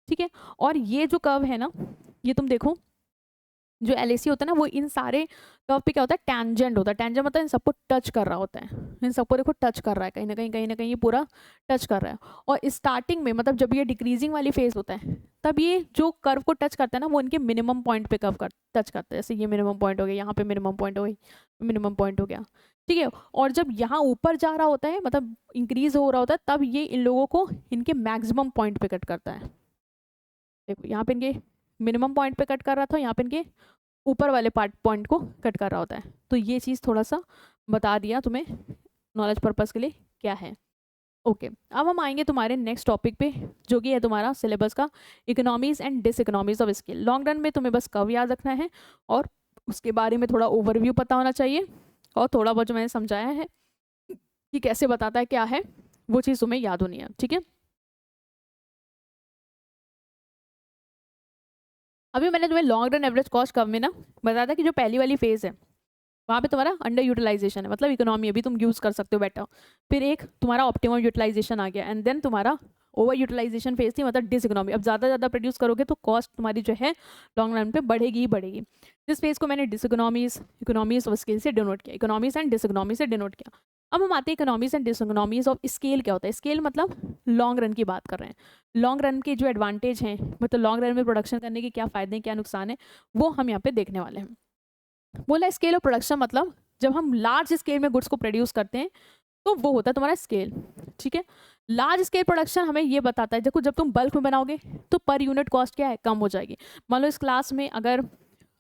Speaker 1: ठीक है, और ये जो कर्व है ना, ये तुम देखो जो एलएसी होता है ना वो इन सारे कर्व पे क्या होता है, टेंजेंट होता है। टेंजेंट मतलब इन सबको टच कर रहा होता है, इन सबको देखो टच कर रहा है कहीं ना कहीं ये पूरा टच कर रहा है। और स्टार्टिंग में मतलब जब ये डिक्रीजिंग वाली फेज होता है तब ये जो कर्व को टच करता है ना वो इनके मिनिमम पॉइंट पे कर्व टच करता है। जैसे ये मिनिमम पॉइंट हो गया, यहाँ पे मिनिमम पॉइंट हो गई, मिनिमम पॉइंट हो गया। ठीक है, और जब यहाँ ऊपर जा रहा होता है मतलब इंक्रीज हो रहा होता है तब ये इन लोगों को इनके मैक्सिमम पॉइंट पे कट करता है। देखो यहाँ पे इनके मिनिमम पॉइंट पे कट कर रहा था, यहाँ पे इनके ऊपर वाले पॉइंट को कट कर रहा होता है। तो ये चीज़ थोड़ा सा बता दिया तुम्हें नॉलेज पर्पस के लिए क्या है। ओके, अब हम आएंगे तुम्हारे नेक्स्ट टॉपिक पे जो कि है तुम्हारा सिलेबस का economies and dish economies of scale. Long run में तुम्हें बस कर्व याद रखना है और उसके बारे में थोड़ा ओवरव्यू पता होना चाहिए, और थोड़ा बहुत जो मैंने समझाया है कि कैसे बताता है क्या है वो चीज़ तुम्हें याद होनी है। ठीक है, अभी मैंने तुम्हें long run average cost curve में ना बताया था कि जो पहली वाली फेज है वहाँ पे तुम्हारा अंडर यूटिलाइजेशन है, मतलब इकोनॉमी अभी तुम यूज़ कर सकते हो बेटर। फिर एक तुम्हारा ऑप्टिमम यूटिलाइजेशन आ गया, एंड देन तुम्हारा ओवर यूटिलाइजेशन फेज थी मतलब डिस इकोनॉमी। अब ज़्यादा ज़्यादा प्रोड्यूस करोगे तो कॉस्ट तुम्हारी जो है लॉन्ग रन पे बढ़ेगी ही बढ़ेगी। इस फेज को मैंने डिस इकोनॉमीज ऑफ स्केल से डिनोट किया, इकोनॉमीज एंड डिस इकोनॉमी से डिनोट किया। अब हम आते हैं economies and dish economies of scale क्या होता है। स्केल मतलब लॉन्ग रन की बात कर रहे हैं, लॉन्ग रन के जो एडवांटेज हैं मतलब लॉन्ग रन में प्रोडक्शन करने के क्या फ़ायदे हैं क्या नुकसान है वो हम यहाँ पे देखने वाले हैं। बोला स्केल ऑफ प्रोडक्शन मतलब जब हम लार्ज स्केल में गुड्स को प्रोड्यूस करते हैं तो वो होता है तुम्हारा स्केल। ठीक है, लार्ज स्केल प्रोडक्शन हमें ये बताता है देखो जब तुम बल्क में बनाओगे तो पर यूनिट कॉस्ट क्या है, कम हो जाएगी। मान लो इस क्लास में अगर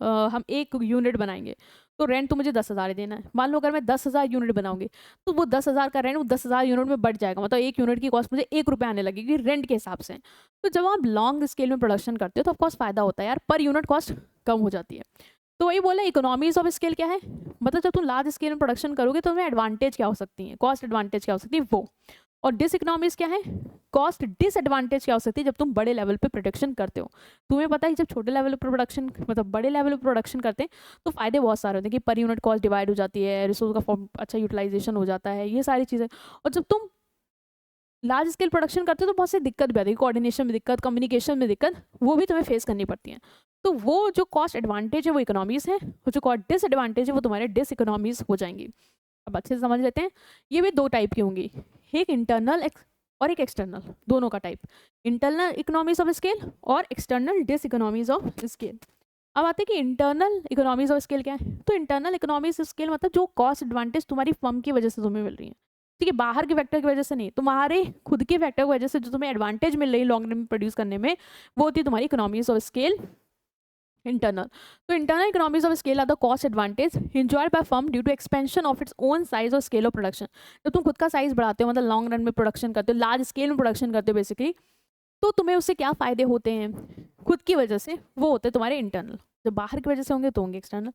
Speaker 1: हम 1 यूनिट बनाएंगे तो रेंट तो मुझे 10,000 देना है। मान लो अगर मैं 10,000 यूनिट बनाऊंगी तो वो 10,000 का रेंट वो 10,000 यूनिट में बढ़ जाएगा, मतलब 1 यूनिट की कॉस्ट मुझे 1 रुपये आने लगेगी रेंट के हिसाब से। तो जब आप लॉन्ग स्केल में प्रोडक्शन करते हो तो ऑफकोर्स फायदा होता है यार, पर यूनिट कॉस्ट कम हो जाती है। तो वही बोला इकोनॉमीज ऑफ स्केल क्या है, मतलब जब तुम लार्ज स्केल में प्रोडक्शन करोगे तो तुम्हें एडवांटेज क्या हो सकती है, कॉस्ट एडवांटेज क्या हो सकती है वो। और डिस इकोनॉमीज क्या है, कॉस्ट डिसएडवांटेज क्या हो सकती है जब तुम बड़े लेवल पे प्रोडक्शन करते हो। तुम्हें पता है जब छोटे लेवल पर प्रोडक्शन मतलब बड़े लेवल पर प्रोडक्शन करते हैं तो फायदे बहुत सारे होते हैं कि पर यूनिट कॉस्ट डिवाइड हो जाती है, रिसोर्स का अच्छा यूटिलाइजेशन हो जाता है, ये सारी चीज़ें। और जब तुम लार्ज स्केल प्रोडक्शन करते हो तो बहुत सी दिक्कत भी आती है, कोऑर्डिनेशन में दिक्कत, कम्युनिकेशन में दिक्कत, वो भी तुम्हें फेस करनी पड़ती है। तो वो जो कॉस्ट एडवांटेज है वो इकोनॉमीज है, और जो कॉस्ट डिसएडवांटेज है वो तुम्हारे डिस इकोनॉमीज हो जाएंगी। अब अच्छे से समझ लेते हैं। ये भी दो टाइप की होंगी, एक इंटरनल और एक एक्सटर्नल, दोनों का type, internal economies of scale और external dish economies of scale. अब आते हैं कि इंटरनल इकोनॉमीज ऑफ स्केल क्या है। तो इंटरनल इकोनॉमीज ऑफ स्केल मतलब जो कॉस्ट एडवांटेज तुम्हारी फर्म की वजह से तुम्हें मिल रही है, ठीक है, बाहर के फैक्टर की वजह से नहीं, तुम्हारे खुद के फैक्टर की वजह से जो तुम्हें एडवांटेज मिल रही है लॉन्ग रन में प्रोड्यूस करने में, वो होती है तुम्हारी इकोनॉमीज ऑफ स्केल इंटरनल। तो internal economies of scale are the cost advantage enjoyed by firm due to expansion of its own size और स्केल ऑफ प्रोडक्शन। जब तुम खुद का साइज बढ़ाते हो, मतलब लॉन्ग रन में प्रोडक्शन करते हो, लार्ज स्केल में प्रोडक्शन करते हो बेसिकली, तो तुम्हें उससे क्या फ़ायदे होते हैं खुद की वजह से, वो होते हैं तुम्हारे इंटरनल। जब बाहर की वजह से होंगे तो होंगे एक्सटर्नल।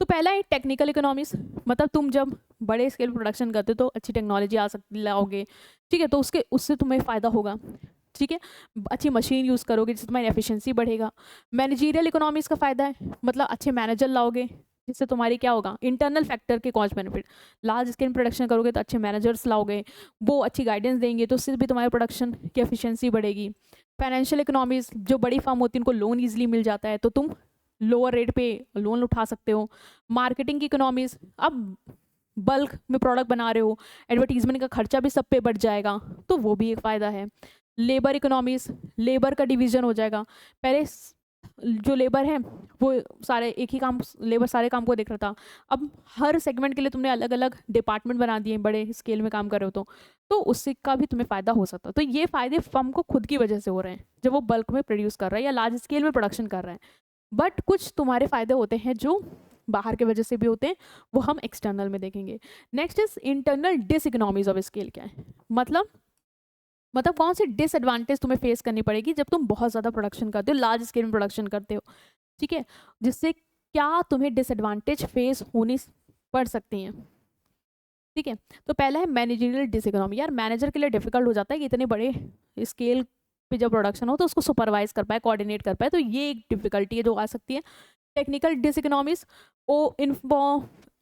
Speaker 1: तो पहला है टेक्निकल इकोनॉमीज, मतलब तुम जब बड़े स्केल प्रोडक्शन करते हो तो अच्छी टेक्नोलॉजी आ सकती लाओगे, ठीक है, तो उससे तुम्हें फ़ायदा होगा, ठीक है, अच्छी मशीन यूज़ करोगे जिससे तुम्हारी एफिशिएंसी बढ़ेगा। मैनेजरियल इकोनॉमीज़ का फ़ायदा है, मतलब अच्छे मैनेजर लाओगे जिससे तुम्हारी क्या होगा, इंटरनल फैक्टर के cost benefit, large scale production करोगे तो अच्छे मैनेजर्स लाओगे, वो अच्छी गाइडेंस देंगे तो उससे भी तुम्हारे प्रोडक्शन की एफिशिएंसी बढ़ेगी। फाइनेंशियल इकोनॉमीज, जो बड़ी फर्म होती है उनको लोन ईजिली मिल जाता है तो तुम लोअर रेट पे लोन उठा सकते हो। मार्केटिंग की इकोनॉमीज, अब बल्क में प्रोडक्ट बना रहे हो, एडवर्टीजमेंट का खर्चा भी सब पे बढ़ जाएगा, तो वो भी एक फ़ायदा है। लेबर इकोनॉमीज, लेबर का डिवीजन हो जाएगा, पहले जो लेबर है वो सारे एक ही काम, लेबर सारे काम को देख रहा था, अब हर सेगमेंट के लिए तुमने अलग अलग डिपार्टमेंट बना दिए, बड़े स्केल में काम कर रहे हो तो उससे का भी तुम्हें फ़ायदा हो सकता है। तो ये फ़ायदे फर्म को खुद की वजह से हो रहे हैं जब वो बल्क में प्रोड्यूस कर रहा है या लार्ज स्केल में प्रोडक्शन कर रहा है। बट कुछ तुम्हारे फ़ायदे होते हैं जो बाहर के वजह से भी होते हैं, वो हम एक्सटर्नल में देखेंगे। Next is internal dis economies of scale. क्या है मतलब कौन सी डिसएडवांटेज तुम्हें फेस करनी पड़ेगी जब तुम बहुत ज़्यादा प्रोडक्शन करते हो, लार्ज स्केल में प्रोडक्शन करते हो, ठीक है, जिससे क्या तुम्हें डिसएडवांटेज फेस होनी पड़ सकती हैं, ठीक है। तो पहला है मैनेजरियल डिसइकोनॉमी। यार मैनेजर के लिए डिफिकल्ट हो जाता है कि इतने बड़े स्केल पे जब प्रोडक्शन हो तो उसको सुपरवाइज कर पाए, कोऑर्डिनेट कर पाए, तो ये एक डिफिकल्टी है जो आ सकती है। Technical diseconomies,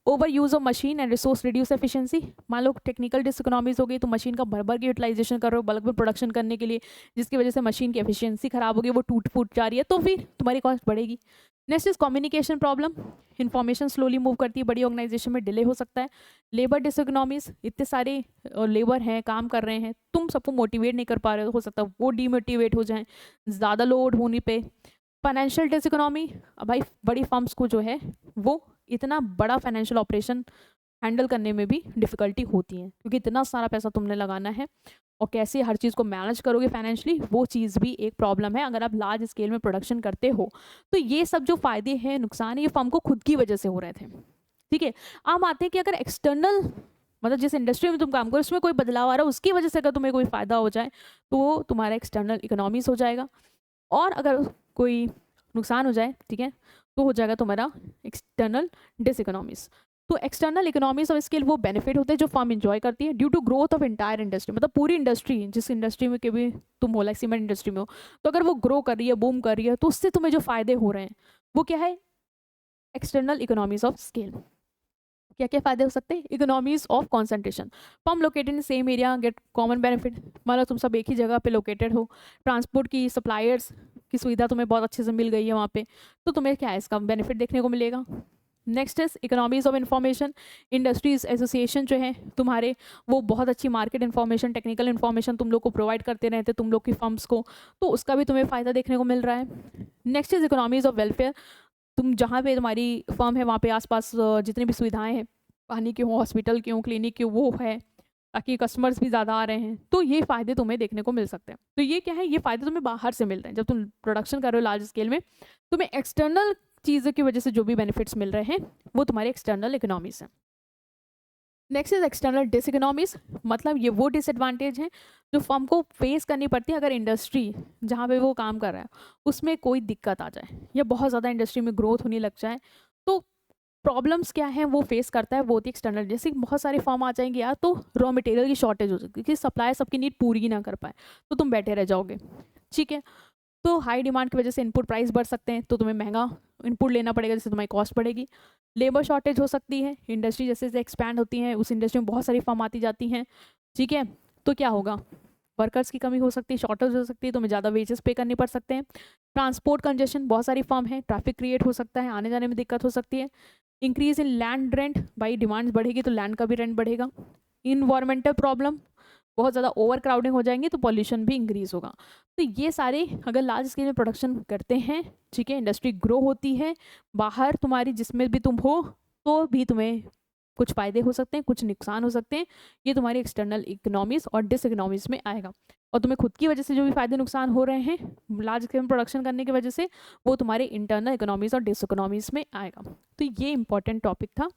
Speaker 1: over use of machine and resource reduce efficiency. मान लो टेक्निकल डिसइकोनॉमीज हो गई तो मशीन का भर भर के यूटिलाइजेशन कर रहे हो बल्क में प्रोडक्शन करने के लिए, जिसकी वजह से मशीन की एफिशिएंसी खराब होगी, वो टूट फूट जा रही है, तो फिर तुम्हारी कॉस्ट बढ़ेगी। Next is communication problem, information slowly move करती है, बड़ी ऑर्गेनाइजेशन में डिले हो सकता है। लेबर डिसइकोनॉमीज, इतने सारे लेबर हैं काम कर रहे हैं, तुम सबको मोटिवेट नहीं कर पा रहे हो सकता है वो डीमोटिवेट हो जाए ज़्यादा लोड होने पे। फाइनेंशियल डिसइकोनॉमी, भाई बड़ी फर्म्स को जो है वो इतना बड़ा फाइनेंशियल ऑपरेशन हैंडल करने में भी डिफ़िकल्टी होती है, क्योंकि इतना सारा पैसा तुमने लगाना है और कैसे हर चीज़ को मैनेज करोगे फाइनेंशियली, वो चीज़ भी एक प्रॉब्लम है अगर आप लार्ज स्केल में प्रोडक्शन करते हो। तो ये सब जो फ़ायदे हैं नुकसान है ये फर्म को खुद की वजह से हो रहे थे, ठीक है। अब आते हैं कि अगर एक्सटर्नल, मतलब जिस इंडस्ट्री में तुम काम करो उसमें कोई बदलाव आ रहा है, उसकी वजह से अगर तुम्हें कोई फ़ायदा हो जाए तो वो तुम्हारा एक्सटर्नल इकोनॉमीज हो जाएगा, और अगर कोई नुकसान हो जाए, ठीक है, तो हो जाएगा तुम्हारा एक्सटर्नल डिसइकोनॉमीज। तो एक्सटर्नल इकोनॉमीज ऑफ स्केल वो बेनिफिट होते हैं जो फर्म इंजॉय करती है due to growth of entire industry, मतलब पूरी इंडस्ट्री, जिस इंडस्ट्री में के भी तुम हो, लाइक सीमेंट इंडस्ट्री में हो, तो अगर वो ग्रो कर रही है, बूम कर रही है, तो उससे तुम्हें जो फायदे हो रहे हैं वो क्या है, एक्सटर्नल इकोनॉमीज ऑफ स्केल। क्या क्या फायदे हो सकते हैं, economies of concentration, firm located in same area get common benefit, मतलब तुम सब एक ही जगह पे लोकेटेड हो, ट्रांसपोर्ट की सप्लायर्स की सुविधा तुम्हें बहुत अच्छे से मिल गई है वहाँ पे, तो तुम्हें क्या है इसका बेनिफिट देखने को मिलेगा। Next is economies of information, industries association जो है तुम्हारे, वो बहुत अच्छी मार्केट इन्फॉर्मेशन, टेक्निकल इन्फॉर्मेशन तुम लोग को प्रोवाइड करते रहते तुम लोग की फर्म्स को, तो उसका भी तुम्हें फ़ायदा देखने को मिल रहा है। Next is economies of welfare, तुम जहाँ पे तुम्हारी फर्म है वहाँ पे आसपास जितनी भी सुविधाएं हैं, पानी की हो, हॉस्पिटल की हो, क्लिनिक की हो, वो है, ताकि कस्टमर्स भी ज़्यादा आ रहे हैं, तो ये फ़ायदे तुम्हें देखने को मिल सकते हैं। तो ये क्या है, ये फ़ायदे तुम्हें बाहर से मिल रहे हैं, जब तुम प्रोडक्शन कर रहे हो लार्ज स्केल में, तुम्हें एक्सटर्नल चीज़ों की वजह से जो भी बेनिफिट्स मिल रहे हैं वो तुम्हारे एक्सटर्नल इकोनॉमीज हैं। नेक्स्ट इज एक्सटर्नल डिसइकोनॉमीज, मतलब ये वो डिसएडवांटेज हैं जो फर्म को फेस करनी पड़ती है अगर इंडस्ट्री जहाँ पे वो काम कर रहा है उसमें कोई दिक्कत आ जाए या बहुत ज़्यादा इंडस्ट्री में ग्रोथ होने लग जाए, तो प्रॉब्लम्स क्या हैं वो फेस करता है, वो होती है एक्सटर्नल। जैसे बहुत सारे फर्म आ जाएंगे यार, तो रॉ मटेरियल की शॉर्टेज हो सकती है कि सप्लाई सबकी नीड पूरी ही ना कर पाए, तो तुम बैठे रह जाओगे, ठीक है। तो हाई डिमांड की वजह से इनपुट प्राइस बढ़ सकते हैं, तो तुम्हें महंगा इनपुट लेना पड़ेगा, जिससे तुम्हारी कॉस्ट बढ़ेगी। लेबर शॉर्टेज हो सकती है, इंडस्ट्री जैसे जैसे एक्सपैंड होती है उस इंडस्ट्री में बहुत सारी फर्म आती जाती हैं, ठीक है, तो क्या होगा, वर्कर्स की कमी हो सकती है, शॉर्टेज हो सकती है, तो हमें ज़्यादा वेजेस पे करने पड़ सकते हैं। ट्रांसपोर्ट कंजेशन, बहुत सारी फर्म है, ट्रैफिक क्रिएट हो सकता है, आने जाने में दिक्कत हो सकती है। इंक्रीज इन लैंड रेंट, भाई डिमांड बढ़ेगी तो लैंड का भी रेंट बढ़ेगा। इन्वायरमेंटल प्रॉब्लम, बहुत ज़्यादा ओवर क्राउडिंग हो जाएंगी तो पॉल्यूशन भी इंक्रीज होगा। तो ये सारे अगर लार्ज स्केल में प्रोडक्शन करते हैं, ठीक है, इंडस्ट्री ग्रो होती है, बाहर तुम्हारी जिसमें भी तुम हो तो भी तुम्हें कुछ फ़ायदे हो सकते हैं, कुछ नुकसान हो सकते हैं। ये तुम्हारी एक्सटर्नल इकोनॉमीज और डिस इकोनॉमीज में आएगा। और तुम्हें खुद की वजह से जो भी फ़ायदे नुकसान हो रहे हैं लार्ज स्केल में प्रोडक्शन करने की वजह से, वो तुम्हारे इंटरनल इकोनॉमीज और डिस इकोनॉमीज में आएगा। तो ये इंपॉर्टेंट टॉपिक था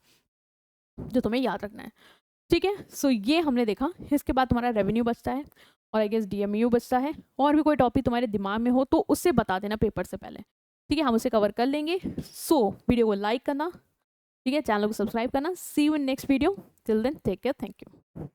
Speaker 1: जो तुम्हें याद रखना है, ठीक है। सो ये हमने देखा। इसके बाद तुम्हारा रेवेन्यू बचता है और आई गेस डीएमयू बचता है। और भी कोई टॉपिक तुम्हारे दिमाग में हो तो उससे बता देना पेपर से पहले, ठीक है, हम उसे कवर कर लेंगे। सो वीडियो को लाइक करना, ठीक है, चैनल को सब्सक्राइब करना। See you in next video, till then take care, thank you.